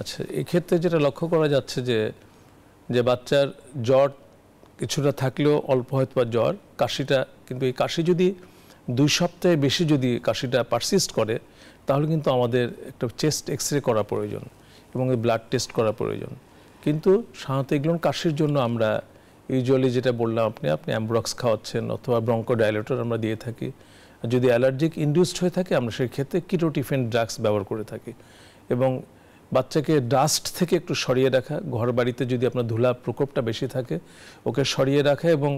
আচ্ছা, এই ক্ষেত্রে যেটা লক্ষ্য করা যাচ্ছে যে বাচ্চার জ্বর কিছুটা থাকলেও অল্প হয়তো বা জ্বর, কাশিটা, কিন্তু এই কাশি যদি 2 সপ্তাহে বেশি যদি কাশিটা পারসিস্ট করে, তাহলে কিন্তু আমাদের একটা চেস্ট এক্সরে করা প্রয়োজন এবং ব্লাড টেস্ট করা প্রয়োজন। কিন্তু সাধারণত এগুলো কাশির জন্য আমরা ইউজুয়ালি যেটা বললাম, আপনি অ্যামব্রক্স খাওয়াচ্ছেন অথবা ব্রঙ্কোডাইলেটর আমরা দিয়ে থাকি। যদি অ্যালার্জিক ইনডিউসড হয়ে থাকে, আমরা সেই ক্ষেত্রে কিটোটিফেন ড্রাগস ব্যবহার করে থাকি। এবং বাচ্চাকে ডাস্ট থেকে একটু সরিয়ে রাখা, ঘর বাড়িতে যদি আপনার ধুলা প্রকোপটা বেশি থাকে, ওকে সরিয়ে রাখা, এবং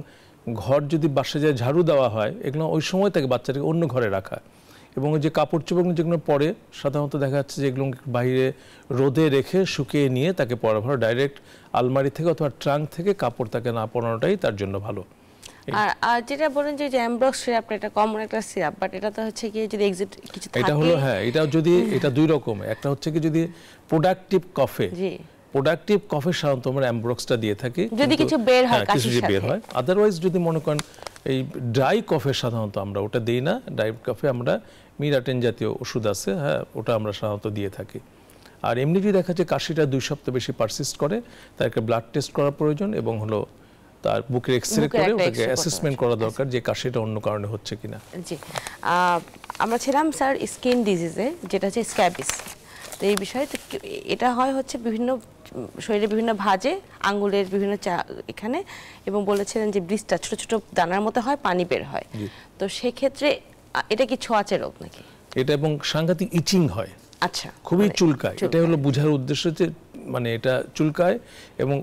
ঘর যদি বাসে যায় ঝাড়ু দেওয়া হয়, এগুলো ওই সময় থেকে বাচ্চাটাকে অন্য ঘরে রাখা। এবং ওই যে কাপড় চোপড় যেগুলো পরে, সাধারণত দেখা যাচ্ছে যে এগুলো বাইরে রোদে রেখে শুকিয়ে নিয়ে তাকে পরানো, ডাইরেক্ট আলমারি থেকে অথবা ট্রাঙ্ক থেকে কাপড় তাকে না পরানোটাই তার জন্য ভালো। আর যেটা বলেন যে অ্যামব্রক্স সিরাপ, এটা কমন একটা সিরাপ, বাট এটা তো হচ্ছে কি যদি এক্সিট কিছু থাকে, এটা হলো এটা 2 রকম। একটা হচ্ছে কি যদি প্রোডাক্টিভ কফে, প্রোডাক্টিভ কফে সাধারণত আমরা অ্যামব্রক্সটা দিয়ে থাকি, যদি কিছু বের হয়, কিছু বের হয়। আদারওয়াইজ যদি মনে করেন এই ড্রাই কফে, সাধারণত আমরা ওটা দিই না। ড্রাই কফে আমরা মিরাটেন জাতীয় ওষুধ আছে, ওটা আমরা সাধারণত দিয়ে থাকি। আর এমনি যদি দেখা যাচ্ছে কাশিটা 2 সপ্তাহ বেশি পারসিস্ট করে, তাকে ব্লাড টেস্ট করা প্রয়োজন এবং হলো তার বুকের এক্সরে করে ওটাকে অ্যাসেসমেন্ট করা দরকার যে কাশিটা অন্য কারণে হচ্ছে কিনা। জি, আমরা ছিলাম স্যার স্কিন ডিজিজে, যেটা হচ্ছে স্ক্যাবিস। তো এই বিষয়ে এটা হচ্ছে বিভিন্ন শরীরে বিভিন্ন ভাঁজে, আঙ্গুলের বিভিন্ন এখানে, এবং বলেছিলেন যে ব্লিস্টার ছোট ছোট দানার মতো হয়, পানি বের হয়। তো সেক্ষেত্রে এটা কি ছোঁয়াচে রোগ নাকি? এটা এবং সাংঘাতিক ইচিং হয়, আচ্ছা, খুবই চুলকায়। এটা হলো বোঝার উদ্দেশ্য যে মানে এটা চুলকায়, এবং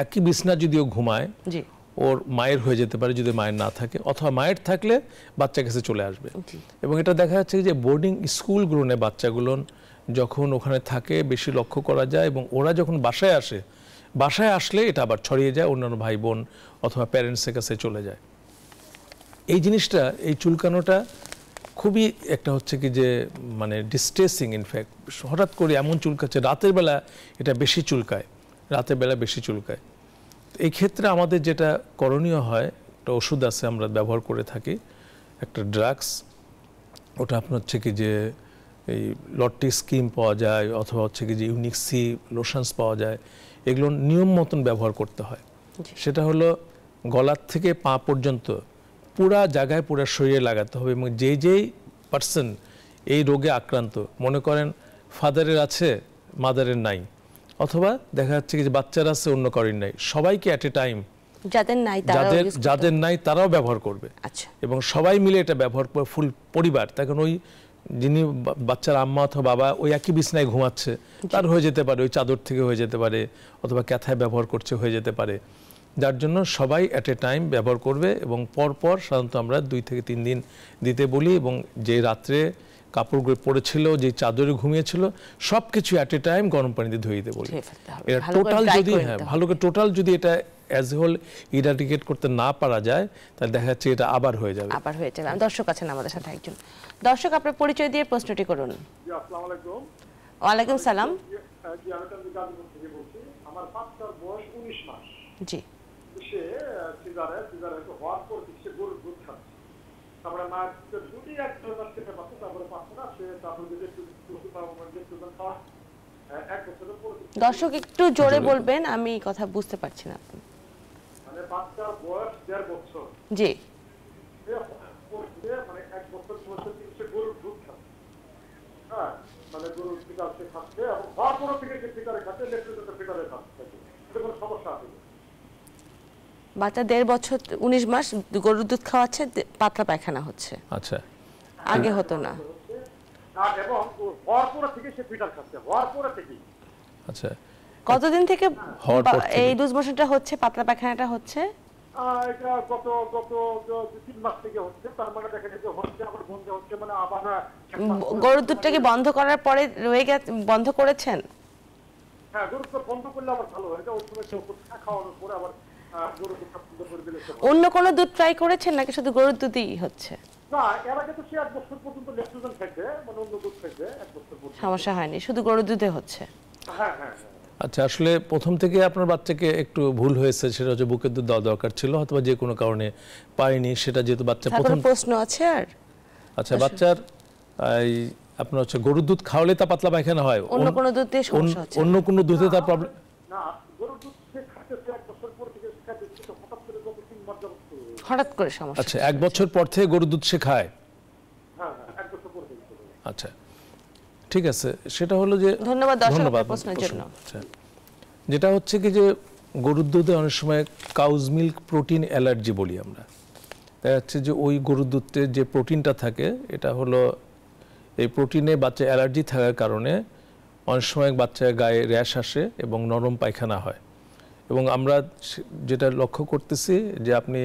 একই বিছনা যদিও ঘুমায়, জি, ওর মায়ের হয়ে যেতে পারে যদি মায়ের না থাকে, অথবা মায়ের থাকলে বাচ্চার কাছে চলে আসবে। এবং এটা দেখা যাচ্ছে যে বোর্ডিং স্কুলগুলো বাচ্চাগুলো যখন ওখানে থাকে বেশি লক্ষ্য করা যায়, এবং ওরা যখন বাসায় আসলে এটা আবার ছড়িয়ে যায়, অন্যান্য ভাই বোন অথবা প্যারেন্টসের কাছে চলে যায়। এই জিনিসটা, এই চুলকানোটা খুবই একটা হচ্ছে কি যে মানে ডিস্ট্রেসিং। ইনফ্যাক্ট হঠাৎ করে এমন চুলকাচ্ছে, রাতের বেলা এটা বেশি চুলকায়, এই ক্ষেত্রে আমাদের যেটা করণীয় হয়, একটা ওষুধ আছে আমরা ব্যবহার করে থাকি, একটা ড্রাগস, ওটা আপনার হচ্ছে কি যে এই লটটি স্কিম পাওয়া যায়, অথবা হচ্ছে কি যে ইউনিক সি লোশনস পাওয়া যায়, এগুলো নিয়ম মতন ব্যবহার করতে হয়। সেটা হলো গলার থেকে পা পর্যন্ত পুরা জায়গায়, পুরা শরীরে লাগাতে হবে, এবং যেই পার্সন এই রোগে আক্রান্ত, মনে করেন ফাদারের আছে, মাদারের নাই, অথবা দেখা যাচ্ছে কি যে বাচ্চার আছে, অন্য কারোর নাই, সবাইকে অ্যাট এ টাইম, যাদের নাই তারাও ব্যবহার করবে। আচ্ছা, এবং সবাই মিলে এটা ব্যবহার করে, ফুল পরিবার। তখন ওই যিনি বাচ্চার আম্মা অথবা বাবা ওই একই বিছনায় ঘুমাচ্ছে, তার হয়ে যেতে পারে, ওই চাদর থেকে হয়ে যেতে পারে, অথবা ক্যাথায় ব্যবহার করছে হয়ে যেতে পারে, যার জন্য সবাই অ্যাট এ টাইম ব্যবহার করবে। এবং পরপর সাধারণত আমরা 2 থেকে 3 দিন দিতে বলি, এবং যে রাত্রে কাপড়গুলো পরেছিল, যে চাদরে ঘুমিয়েছিল, সব কিছু অ্যাট এ টাইম গরম পানিতে ধুয়ে দিতে বলি। এটা টোটাল যদি ভালো করে টোটাল যদি এটা অ্যাজ এ হোল ইরাডিকেট করতে না পারা যায়, তাহলে দেখা যাচ্ছে এটা আবার হয়ে যাবে। দর্শক আছেন আমাদের সাথে একজন। দর্শক, আপনার পরিচয় দিয়ে প্রশ্নটি করুন। আসসালামু আলাইকুম। ওয়ালাইকুম সালাম। জি, আমি গাজীপুর থেকে বলছি। আমার বাচ্চার বয়স 19 মাস। জি। সে সিজারে হওয়ার পর সে গরুর দুধ খাচ্ছে। তারপরে মা দুটি এক মাস খেতে পারছে, তারপরে পাচ্ছে না, সে তারপরে যদি একটু খাওয়া 1 বছরের পর। দর্শক একটু জোরে বলবেন, আমি কথা বুঝতে পারছি না। মানে বাচ্চার বয়স 1.5 বছর। জি। মানে 1 বছর বয়সে সে গরুর দুধ খাচ্ছে। হ্যাঁ, মানে গরুর ফিটার সে খাচ্ছে, এবং হওয়ার পর থেকে সে ফিটারে খাচ্ছে, লেকচার ফিটারে খাচ্ছে। এটা কোনো সমস্যা আছে? বাচ্চা 1.5 বছর 19 মাস গরুর দুধ খাওয়াচ্ছে, পাতলা পায়খানা হচ্ছে। আচ্ছা, আগে হতো না। এবং হওয়ার পর থেকে সে ফিটার খাচ্ছে, হওয়ার পর থেকে। আচ্ছা, কতদিন থেকে এই লুজ মোশনটা হচ্ছে, পাতলা পায়খানাটা হচ্ছে? এটা গত 2-3 মাস থেকে হচ্ছে। তার মানে দেখা যাচ্ছে হচ্ছে, আবার বন্ধ হচ্ছে, মানে আবার গরুর দুধটাকে বন্ধ করার পরে রয়ে গেছে, বন্ধ করেছেন? হ্যাঁ, গরুর দুধ বন্ধ করলে আবার ভালো হয়। এটা ওই সময় খাওয়ানোর পরে আবার গরুর দুধটা বন্ধ করে দিলে। অন্য কোনো দুধ ট্রাই করেছেন নাকি শুধু গরুর দুধই হচ্ছে? না, এর আগে তো সে 1 বছর পর্যন্ত লেকটুজেন খাইছে, মানে অন্য দুধ খাইছে 1 বছর পর্যন্ত। সমস্যা হয়নি, শুধু গরুর দুধে হচ্ছে? হ্যাঁ হ্যাঁ। আচ্ছা, আসলে প্রথম থেকে আপনার বাচ্চাকে একটু ভুল হয়েছে, সেটা হচ্ছে বুকের দুধ দেওয়া দরকার ছিল, অথবা যে কোনো কারণে পায়নি, সেটা যেহেতু বাচ্চা প্রথম। প্রশ্ন আছে আর? আচ্ছা, বাচ্চার এই আপনার হচ্ছে গরুর দুধ খাওয়ালে তা পাতলা পায়খানা হয়, অন্য কোনো দুধে সমস্যা হচ্ছে? অন্য কোনো দুধে তার প্রবলেম না, গরুর দুধ সে খাইতেছে 1 বছর পর থেকে খাইতেছে, হঠাৎ করে গত 3 মাস যাবত। হঠাৎ করে সমস্যা? আচ্ছা, 1 বছর পর থেকে গরুর দুধ সে খায়? হ্যাঁ, 1 বছর পর থেকে। আচ্ছা, ঠিক আছে, সেটা হলো যে ধন্যবাদ প্রশ্নের জন্য। আচ্ছা, যেটা হচ্ছে কি যে গরুর দুধে অনেক সময় কাউজ মিল্ক প্রোটিন অ্যালার্জি বলি আমরা। দেখা যাচ্ছে যে ওই গরুর দুধের যে প্রোটিনটা থাকে, এটা হলো এই প্রোটিনে বাচ্চা অ্যালার্জি থাকার কারণে অনেক সময় বাচ্চার গায়ে র্যাশ আসে এবং নরম পায়খানা হয়। এবং আমরা যেটা লক্ষ্য করতেছি যে আপনি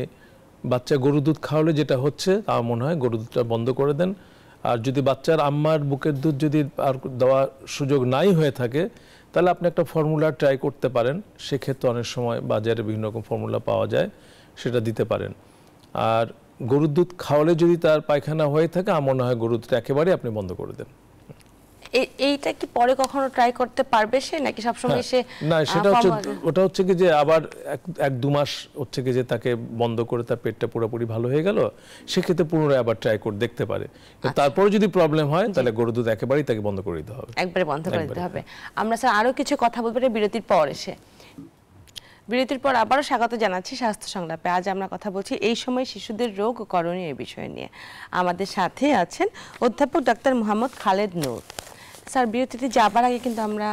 বাচ্চা গরুর দুধ খাওয়ালে যেটা হচ্ছে, আমার মনে হয় গরুর দুধটা বন্ধ করে দেন। আর যদি বাচ্চার আম্মার বুকের দুধ যদি আর দেওয়ার সুযোগ নাই হয়ে থাকে, তাহলে আপনি একটা ফর্মুলা ট্রাই করতে পারেন। সেক্ষেত্রে অনেক সময় বাজারে বিভিন্ন রকম ফর্মুলা পাওয়া যায়, সেটা দিতে পারেন। আর গরুর দুধ খাওয়ালে যদি তার পায়খানা হয়ে থাকে, আমার মনে হয় গরুর দুধ একেবারে আপনি বন্ধ করে দেন। এইটা কি পরে কখনো ট্রাই করতে পারবে সে, নাকি সবসময় সে? না, সেটা হচ্ছে ওটা হচ্ছে কি যে আবার 1-2 মাস হচ্ছে কি যে তাকে বন্ধ করে তার পেটটা পুরোপুরি ভালো হয়ে গেল, সেক্ষেত্রে পুনরায় আবার ট্রাই করে দেখতে পারে। তারপরে যদি প্রবলেম হয়, তাহলে গরুর দুধ একেবারেই তাকে বন্ধ করে দিতে হবে, একবারে বন্ধ করে দিতে হবে। আমরা স্যার আরো কিছু কথা বলবো বিরতির পর এসে। বিরতির পর আবারও স্বাগত জানাচ্ছি স্বাস্থ্য সংলাপে। আজ আমরা কথা বলছি এই সময় শিশুদের রোগ ও করণীয় এই বিষয় নিয়ে। আমাদের সাথে আছেন অধ্যাপক ডাক্তার মোহাম্মদ খালেদ নূর। স্যার, বিরতিতে যাবার আগে কিন্তু আমরা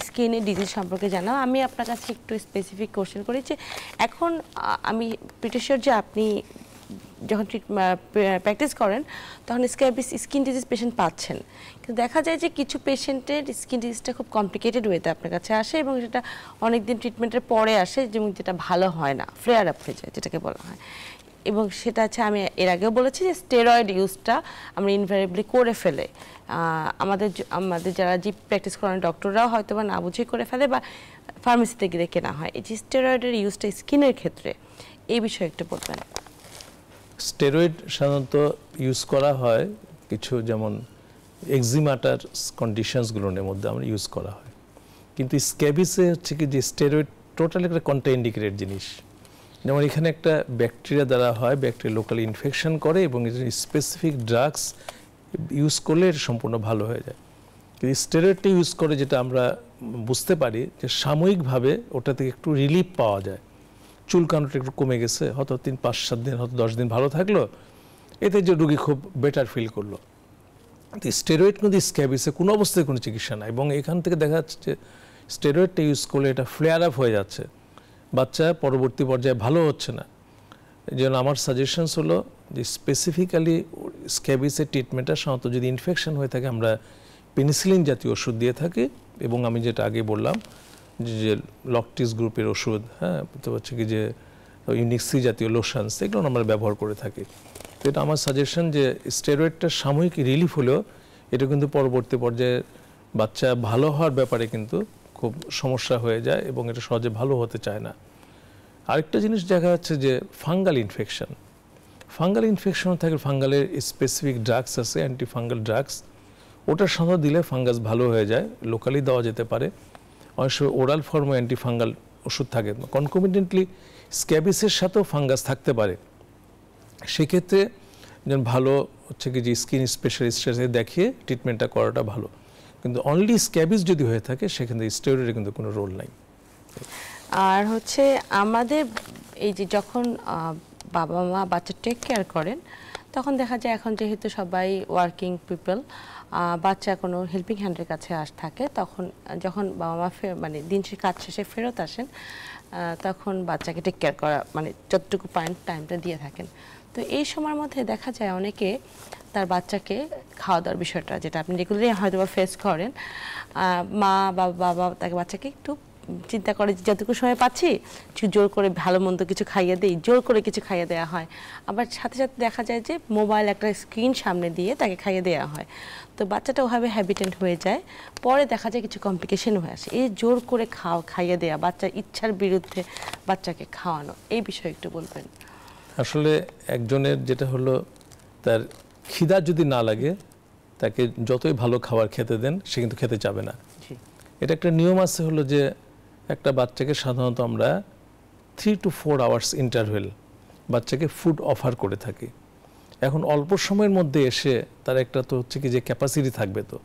স্কিনের ডিজিজ সম্পর্কে জানাও। আমি আপনার কাছে একটু স্পেসিফিক কোশ্চেন করি যে এখন আমি প্রিটি শিওর যে আপনি যখন প্র্যাকটিস করেন তখন স্ক্যাবিস স্কিন ডিজিজ পেশেন্ট পাচ্ছেন, কিন্তু দেখা যায় যে কিছু পেশেন্টের স্কিন ডিজিজটা খুব কমপ্লিকেটেড ওয়েতে আপনার কাছে আসে এবং সেটা অনেক দিন ট্রিটমেন্টের পরে আসে, যেমন যেটা ভালো হয় না, ফ্লেয়ার আপ হয়ে যায় যেটাকে বলা হয়। এবং সেটা হচ্ছে আমি এর আগেও বলেছি যে স্টেরয়েড ইউজটা আমরা ইনভ্যারিয়েবলি করে ফেলে, আমাদের যারা জিপ প্র্যাকটিস করেন ডক্টররাও হয়তো বা না বুঝেই করে ফেলে বা ফার্মেসিতে গিয়ে কেনা হয়। এই যে স্টেরয়েডের ইউজটা স্কিনের ক্ষেত্রে এই বিষয়ে একটু বলবেন। স্টেরয়েড সাধারণত ইউজ করা হয় কিছু, যেমন এক্সিমাটার কন্ডিশনসগুলোর মধ্যে আমরা ইউজ করা হয়, কিন্তু স্ক্যাবিসে হচ্ছে কি যে স্টেরয়েড টোটালি একটা কন্ট্রাইন্ডিকেটেড জিনিস। যেমন এখানে একটা ব্যাকটেরিয়া দ্বারা হয়, ব্যাকটেরিয়া লোকালি ইনফেকশন করে এবং স্পেসিফিক ড্রাগস ইউজ করলে এটা সম্পূর্ণ ভালো হয়ে যায়। কিন্তু স্টেরয়েডটা ইউজ করে যেটা আমরা বুঝতে পারি যে সাময়িকভাবে ওটা থেকে একটু রিলিফ পাওয়া যায়, চুলকানোটা একটু কমে গেছে, হয়তো 3-5-7 দিন হয়তো 10 দিন ভালো থাকলো, এতে যে রোগী খুব বেটার ফিল করলো। স্টেরয়েড কিন্তু স্ক্যাবিসে কোনো অবস্থায় কোনো চিকিৎসা নাই, এবং এখান থেকে দেখা যাচ্ছে যে স্টেরয়েডটা ইউজ করলে এটা ফ্লেয়ার আপ হয়ে যাচ্ছে, বাচ্চা পরবর্তী পর্যায়ে ভালো হচ্ছে না। এই জন্য আমার সাজেশনস হলো যে স্পেসিফিক্যালি স্ক্যাবিসের ট্রিটমেন্টটা সাধারণত যদি ইনফেকশন হয়ে থাকে আমরা পেনিসিলিন জাতীয় ওষুধ দিয়ে থাকি, এবং আমি যেটা আগে বললাম যে লকটিস গ্রুপের ওষুধ, হ্যাঁ, তো হচ্ছে কি যে ইউনিক্সি জাতীয় লোশনস, এগুলো আমরা ব্যবহার করে থাকি। তো এটা আমার সাজেশন যে স্টেরয়েডটা সাময়িক রিলিফ হলেও এটা কিন্তু পরবর্তী পর্যায়ে বাচ্চা ভালো হওয়ার ব্যাপারে কিন্তু খুব সমস্যা হয়ে যায় এবং এটা সহজে ভালো হতে চায় না। আরেকটা জিনিস দেখা যাচ্ছে যে ফাঙ্গাল ইনফেকশন থাকে, ফাঙ্গালের স্পেসিফিক ড্রাগস আছে, অ্যান্টিফাঙ্গাল ড্রাগস, ওটা সাধারণত দিলে ফাঙ্গাস ভালো হয়ে যায়, লোকালি দেওয়া যেতে পারে। অনেক সময় ওরাল ফর্মে অ্যান্টিফাঙ্গাল ওষুধ থাকে, কনকমিটেন্টলি স্ক্যাবিসের সাথেও ফাঙ্গাস থাকতে পারে। সেক্ষেত্রে যেন ভালো হচ্ছে কি যে স্কিন স্পেশালিস্টের সাথে দেখিয়ে ট্রিটমেন্টটা করাটা ভালো, কিন্তু অনলি স্ক্যাবিস যদি হয়ে থাকে সেখানে স্টেরয়েডের কিন্তু কোনো রোল নাই। আর হচ্ছে আমাদের এই যে যখন বাবা মা বাচ্চা টেক কেয়ার করেন তখন দেখা যায় এখন যেহেতু সবাই ওয়ার্কিং পিপল, বাচ্চা কোনো হেল্পিং হ্যান্ডের কাছে থাকে, তখন যখন বাবা মা মানে দিন শেষে কাজ শেষে ফেরত আসেন তখন বাচ্চাকে টেক কেয়ার করা মানে যতটুকু পারেন টাইমটা দিয়ে থাকেন। তো এই সময়ের মধ্যে দেখা যায় অনেকে তার বাচ্চাকে খাওয়া দাওয়ার বিষয়টা, যেটা আপনি রেগুলারলি হয়তো বা ফেস করেন, মা বা বাবা তাকে বাচ্চাকে একটু চিন্তা করে যে যতটুকু সময় পাচ্ছি জোর করে ভালো মন্দ কিছু খাইয়ে দিই, জোর করে কিছু খাইয়ে দেওয়া হয়। আবার সাথে সাথে দেখা যায় যে মোবাইল একটা স্ক্রিন সামনে দিয়ে তাকে খাইয়ে দেওয়া হয়, তো বাচ্চাটা ওভাবে হ্যাবিটেন্ট হয়ে যায়, পরে দেখা যায় কিছু কমপ্লিকেশন হয়ে আসে। এই জোর করে খাইয়ে দেওয়া, বাচ্চার ইচ্ছার বিরুদ্ধে বাচ্চাকে খাওয়ানো, এই বিষয়ে একটু বলবেন। আসলে একজনের যেটা হলো তার খিদা যদি না লাগে তাকে যতই ভালো খাবার খেতে দেন সে কিন্তু খেতে চাবে না। এটা একটা নিয়ম আছে হলো যে একটা বাচ্চাকে সাধারণত আমরা 3 to 4 আওয়ার্স ইন্টারভেল বাচ্চাকে ফুড অফার করে থাকি। এখন অল্প সময়ের মধ্যে এসে তার একটা তো হচ্ছে কি যে ক্যাপাসিটি থাকবে, তো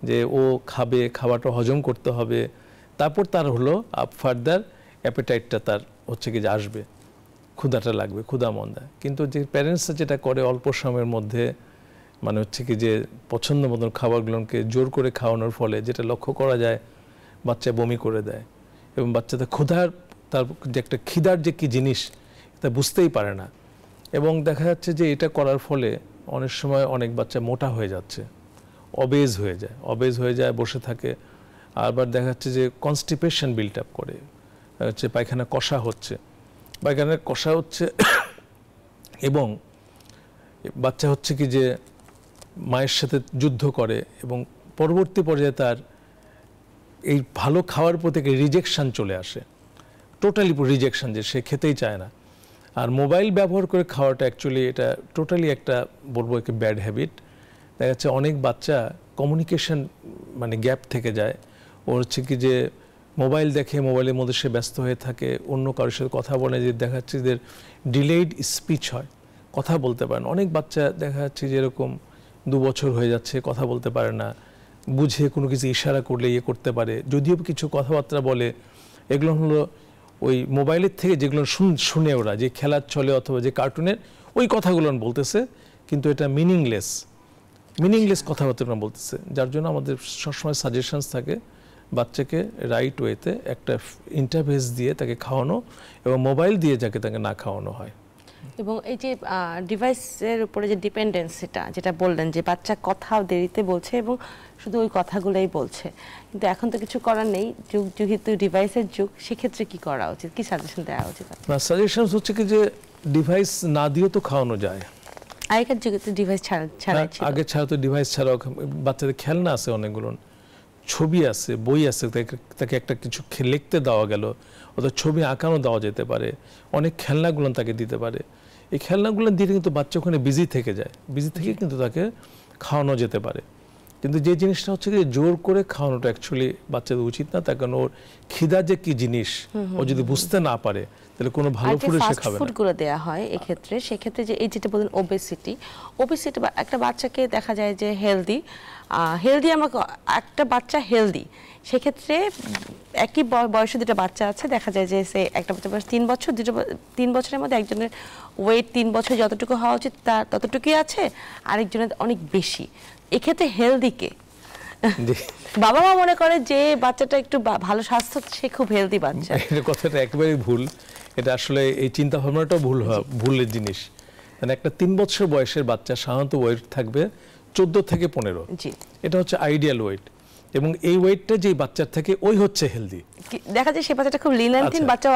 যে ও খাবে, খাবারটা হজম করতে হবে, তারপর তার হলো ফার্দার অ্যাপেটাইটটা তার হচ্ছে কি যে আসবে, ক্ষুধাটা লাগবে, ক্ষুধা মন্দা। কিন্তু যে প্যারেন্টসরা যেটা করে অল্প সময়ের মধ্যে মানে হচ্ছে কি যে পছন্দ মতন খাবারগুলোকে জোর করে খাওয়ানোর ফলে যেটা লক্ষ্য করা যায় বাচ্চা বমি করে দেয় এবং বাচ্চাদের ক্ষুধার তার যে একটা খিদার যে কি জিনিস তা বুঝতেই পারে না, এবং দেখা যাচ্ছে যে এটা করার ফলে অনেক সময় অনেক বাচ্চা মোটা হয়ে যাচ্ছে, অবেজ হয়ে যায়, বসে থাকে। আবার দেখা যাচ্ছে যে কনস্টিপেশন বিল্ড আপ করে, হচ্ছে পায়খানা কষা হচ্ছে এবং বাচ্চা হচ্ছে কি যে মায়ের সাথে যুদ্ধ করে এবং পরবর্তী পর্যায়ে তার এই ভালো খাওয়ার প্রতি রিজেকশন চলে আসে, টোটালি রিজেকশন, যে সে খেতেই চায় না। আর মোবাইল ব্যবহার করে খাওয়াটা অ্যাকচুয়ালি এটা টোটালি একটা বলবো একটা ব্যাড হ্যাবিট। দেখা যাচ্ছে অনেক বাচ্চা কমিউনিকেশন মানে গ্যাপ থেকে যায়, ও হচ্ছে কি যে মোবাইল দেখে, মোবাইলের মধ্যে সে ব্যস্ত হয়ে থাকে, অন্য কারোর সাথে কথা বলে, যে দেখা যাচ্ছে যে ডিলেইড স্পিচ হয়, কথা বলতে পারে না। অনেক বাচ্চা দেখা যাচ্ছে যে এরকম 2 বছর হয়ে যাচ্ছে কথা বলতে পারে না, বুঝে কোনো কিছু ইশারা করলে ইয়ে করতে পারে, যদিও কিছু কথাবার্তা বলে, এগুলো হলো ওই মোবাইলের থেকে যেগুলো শুনে ওরা যে খেলার ছলে অথবা যে কার্টুনের ওই কথাগুলো বলতেছে, কিন্তু এটা মিনিংলেস কথাবার্তা বলতেছে। যার জন্য আমাদের সবসময় সাজেশনস থাকে বাচ্চাকে রাইট ওয়েতে একটা ইন্টারভেস দিয়ে তাকে খাওয়ানো এবং মোবাইল দিয়ে যাকে তাকে না খাওয়ানো হয়। এবং এই যে ডিভাইসের উপরে যে ডিপেন্ডেন্সিটা যেটা বললেন যে বাচ্চা কথাও দেরিতে বলছে এবং শুধু ওই কথাগুলোই বলছে, কিন্তু এখন তো কিছু করার নেই, যুগ যেহেতু ডিভাইসের যুগ, সেক্ষেত্রে কি করা উচিত, কি সাজেশন দেওয়া উচিত? না, সাজেশন হচ্ছে কি যে ডিভাইস না দিয়েও তো খাওয়ানো যায়। আগেকার যুগে তো ডিভাইস ছাড়াই ছিল। আগে ছাড়া তো ডিভাইস ছাড়াও বাচ্চাদের খেলনা আছে, অনেকগুলো ছবি আছে, বই আছে, তাকে একটা কিছু লিখতে দেওয়া গেল, অথবা ছবি আঁকানো দেওয়া যেতে পারে, অনেক খেলনাগুলো তাকে দিতে পারে। এই খেলনাগুলো দিয়ে কিন্তু বাচ্চা ওখানে বিজি থেকে যায়, বিজি থেকে কিন্তু তাকে খাওয়ানো যেতে পারে। কিন্তু যে জিনিসটা হচ্ছে কি জোর করে খাওয়ানোটা অ্যাকচুয়ালি বাচ্চাদের উচিত না, তার কারণ ওর খিদা যে কি জিনিস ও যদি বুঝতে না পারে তাহলে কোনো ভালো ফুড সে খাবে না। ফুডগুলো দেওয়া হয় এক্ষেত্রে, সেক্ষেত্রে যে এই যেটা বলেন ওবেসিটি একটা বাচ্চাকে দেখা যায় যে হেলদি আমাকে একটা বাচ্চা হেলদি, সেক্ষেত্রে একই বয়সে দুটো বাচ্চা আছে, দেখা যায় যে সে একটা বাচ্চা বয়স 3 বছর, 3 বছরের মধ্যে একজনের ওয়েট 3 বছর যতটুকু হওয়া উচিত তার ততটুকুই আছে, আরেকজনের অনেক বেশি। এক্ষেত্রে হেলদিকে বাবা মা মনে করে যে বাচ্চাটা একটু ভালো স্বাস্থ্য, সে খুব হেলদি বাচ্চা। এই কথাটা একেবারেই ভুল, এটা আসলে এই চিন্তা ভাবনাটাও ভুলের জিনিস। মানে একটা 3 বছর বয়সের বাচ্চা সাধারণত ওয়েট থাকবে 14 থেকে 15, এটা হচ্ছে আইডিয়াল ওয়েট, এবং এই ওয়েটটা যে বাচ্চার থাকে ওই হচ্ছে হেলদি। দেখা যায় সে বাচ্চাটা খুব লিন অ্যান্ড থিন বাচ্চা,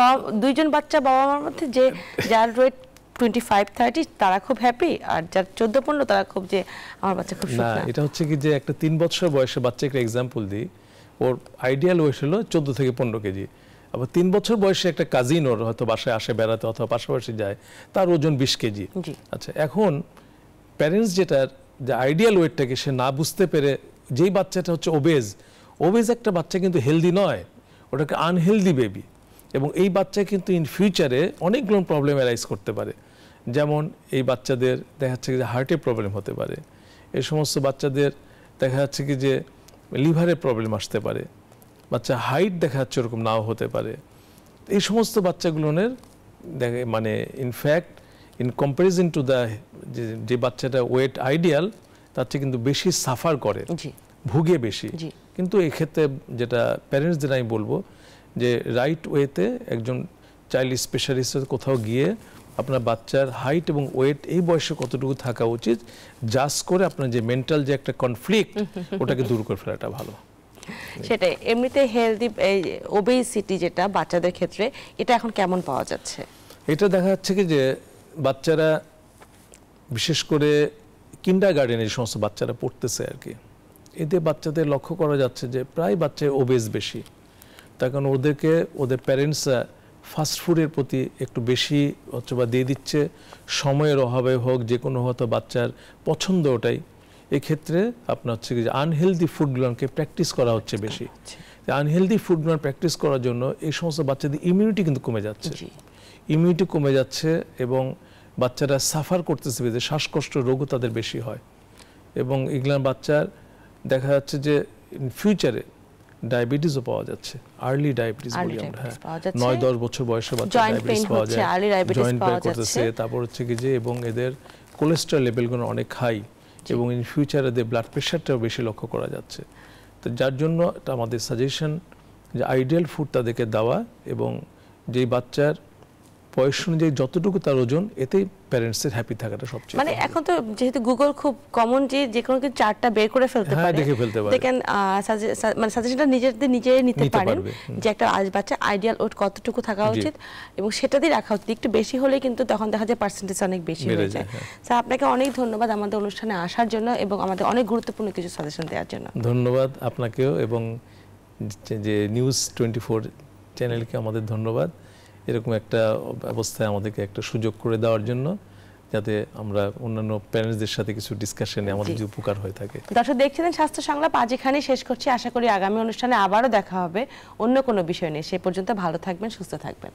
দুইজন বাচ্চা বাবা মার মধ্যে যে যার ওয়েট 25-30 তারা খুব হ্যাপি, আর যার 14-15 তারা খুব যে আমার বাচ্চা খুব শুকনা। না, এটা হচ্ছে কি যে একটা 3 বছর বয়সের বাচ্চাকে এক্সাম্পল দিই, ওর আইডিয়াল ওয়েট হলো 14 থেকে 15 কেজি। আবার 3 বছর বয়সে একটা কাজিন ওর হয়তো বাসায় আসে বেড়াতে অথবা পাশাপাশি যায়, তার ওজন 20 কেজি। আচ্ছা, এখন প্যারেন্টস যেটা যে আইডিয়াল ওয়েটটাকে সে না বুঝতে পেরে, যেই বাচ্চাটা হচ্ছে ওবেজ একটা বাচ্চা কিন্তু হেলদি নয়, ওটাকে আনহেলদি বেবি, এবং এই বাচ্চা কিন্তু ইন ফিউচারে অনেকগুলো প্রবলেম অ্যারাইজ করতে পারে। যেমন এই বাচ্চাদের দেখা যাচ্ছে যে হার্টের প্রবলেম হতে পারে, এই সমস্ত বাচ্চাদের দেখা যাচ্ছে কি যে লিভারের প্রবলেম আসতে পারে, বাচ্চা হাইট দেখা যাচ্ছে ওরকম নাও হতে পারে। এই সমস্ত বাচ্চাগুলোর মানে in fact in comparison to the যে বাচ্চাটা ওয়েট আইডিয়াল তার চেয়ে কিন্তু বেশি সাফার করে, ভুগে বেশি। কিন্তু এক্ষেত্রে যেটা প্যারেন্টসদের আমি বলবো যে রাইট ওয়েতে একজন চাইল্ড স্পেশালিস্টের কোথাও গিয়ে আপনার বাচ্চার হাইট এবং ওয়েট এই বয়সে কতটুকু থাকা উচিত জাস্ট করে আপনার যে মেন্টাল যে একটা কনফ্লিক্ট ওটাকে দূর করে ফেলাটা ভালো। সেটাই। এমনিতে হেলদি ওবেসিটি যেটা বাচ্চাদের ক্ষেত্রে, এটা এখন কেমন পাওয়া যাচ্ছে? এটা দেখা যাচ্ছে কি যে বাচ্চারা বিশেষ করে কিন্ডারগার্টেনে যে সমস্ত বাচ্চারা পড়তেছে আর কি, এতে বাচ্চাদের লক্ষ্য করা যাচ্ছে যে প্রায় বাচ্চা ওবেস বেশি, তার কারণ ওদের প্যারেন্টসরা ফাস্ট ফুডের প্রতি একটু বেশি হচ্ছে বা দিয়ে দিচ্ছে, সময়ের অভাবে হোক যে কোনো হয়তো বাচ্চার পছন্দ ওটাই। এক্ষেত্রে আপনার হচ্ছে যে আনহেলদি ফুডগুলোকে প্র্যাকটিস করা হচ্ছে বেশি। আনহেলদি ফুডগুলো প্র্যাকটিস করার জন্য এই সমস্ত বাচ্চাদের ইমিউনিটি কিন্তু কমে যাচ্ছে, ইমিউনিটি কমে যাচ্ছে এবং বাচ্চারা সাফার করতেছে, যে শ্বাসকষ্ট রোগও তাদের বেশি হয়, এবং এগুলো বাচ্চার দেখা যাচ্ছে যে ইন ফিউচারে ডায়াবেটিসও পাওয়া যাচ্ছে, আর্লি ডায়াবেটিস বলি আমরা, 9-10 বছর বয়সে বাচ্চা ডায়াবেটিস পাওয়া যায়, জয়েন্ট পেইন করতেছে, তারপর হচ্ছে কি যে এবং এদের কোলেস্টেরল লেভেলগুলো অনেক হাই, এবং ইন ফিউচারে এদের ব্লাড প্রেশারটাও বেশি লক্ষ্য করা যাচ্ছে। তো যার জন্য আমাদের সাজেশন যে আইডিয়াল ফুড তাদেরকে দেওয়া, এবং যেই বাচ্চার বয়স অনুযায়ী যতটুকু তার ওজন, এতেই প্যারেন্টসের হ্যাপি থাকাটা সবচেয়ে। মানে এখন তো যেহেতু গুগল খুব কমন, যে কোনো কিছু চার্টটা বের করে ফেলতে পারে, দেখে ফেলতে পারে, দেখেন মানে সাজেশনটা নিজেই নিতে পারেন যে একটা বাচ্চা আইডিয়াল ওয়েট কতটুকু থাকা উচিত, এবং সেটা দিয়ে রাখা উচিত। একটু বেশি হলে কিন্তু তখন দেখা যায় পার্সেন্টেজ অনেক বেশি হয়ে যায়। স্যার, আপনাকে অনেক ধন্যবাদ আমাদের অনুষ্ঠানে আসার জন্য এবং আমাদের অনেক গুরুত্বপূর্ণ কিছু সাজেশন দেওয়ার জন্য। ধন্যবাদ আপনাকেও, এবং যে নিউজ 24 চ্যানেলকে আমাদের ধন্যবাদ এরকম একটা অবস্থায় আমাদেরকে একটা সুযোগ করে দেওয়ার জন্য, যাতে আমরা অন্যান্য প্যারেন্টসদের সাথে কিছু ডিসকাশনে আমাদের যে উপকার হয়ে থাকে। দর্শক, দেখছিলেন স্বাস্থ্য সংলাপ, আজ এখানেই শেষ করছি। আশা করি আগামী অনুষ্ঠানে আবারও দেখা হবে অন্য কোনো বিষয় নিয়ে। সে পর্যন্ত ভালো থাকবেন, সুস্থ থাকবেন।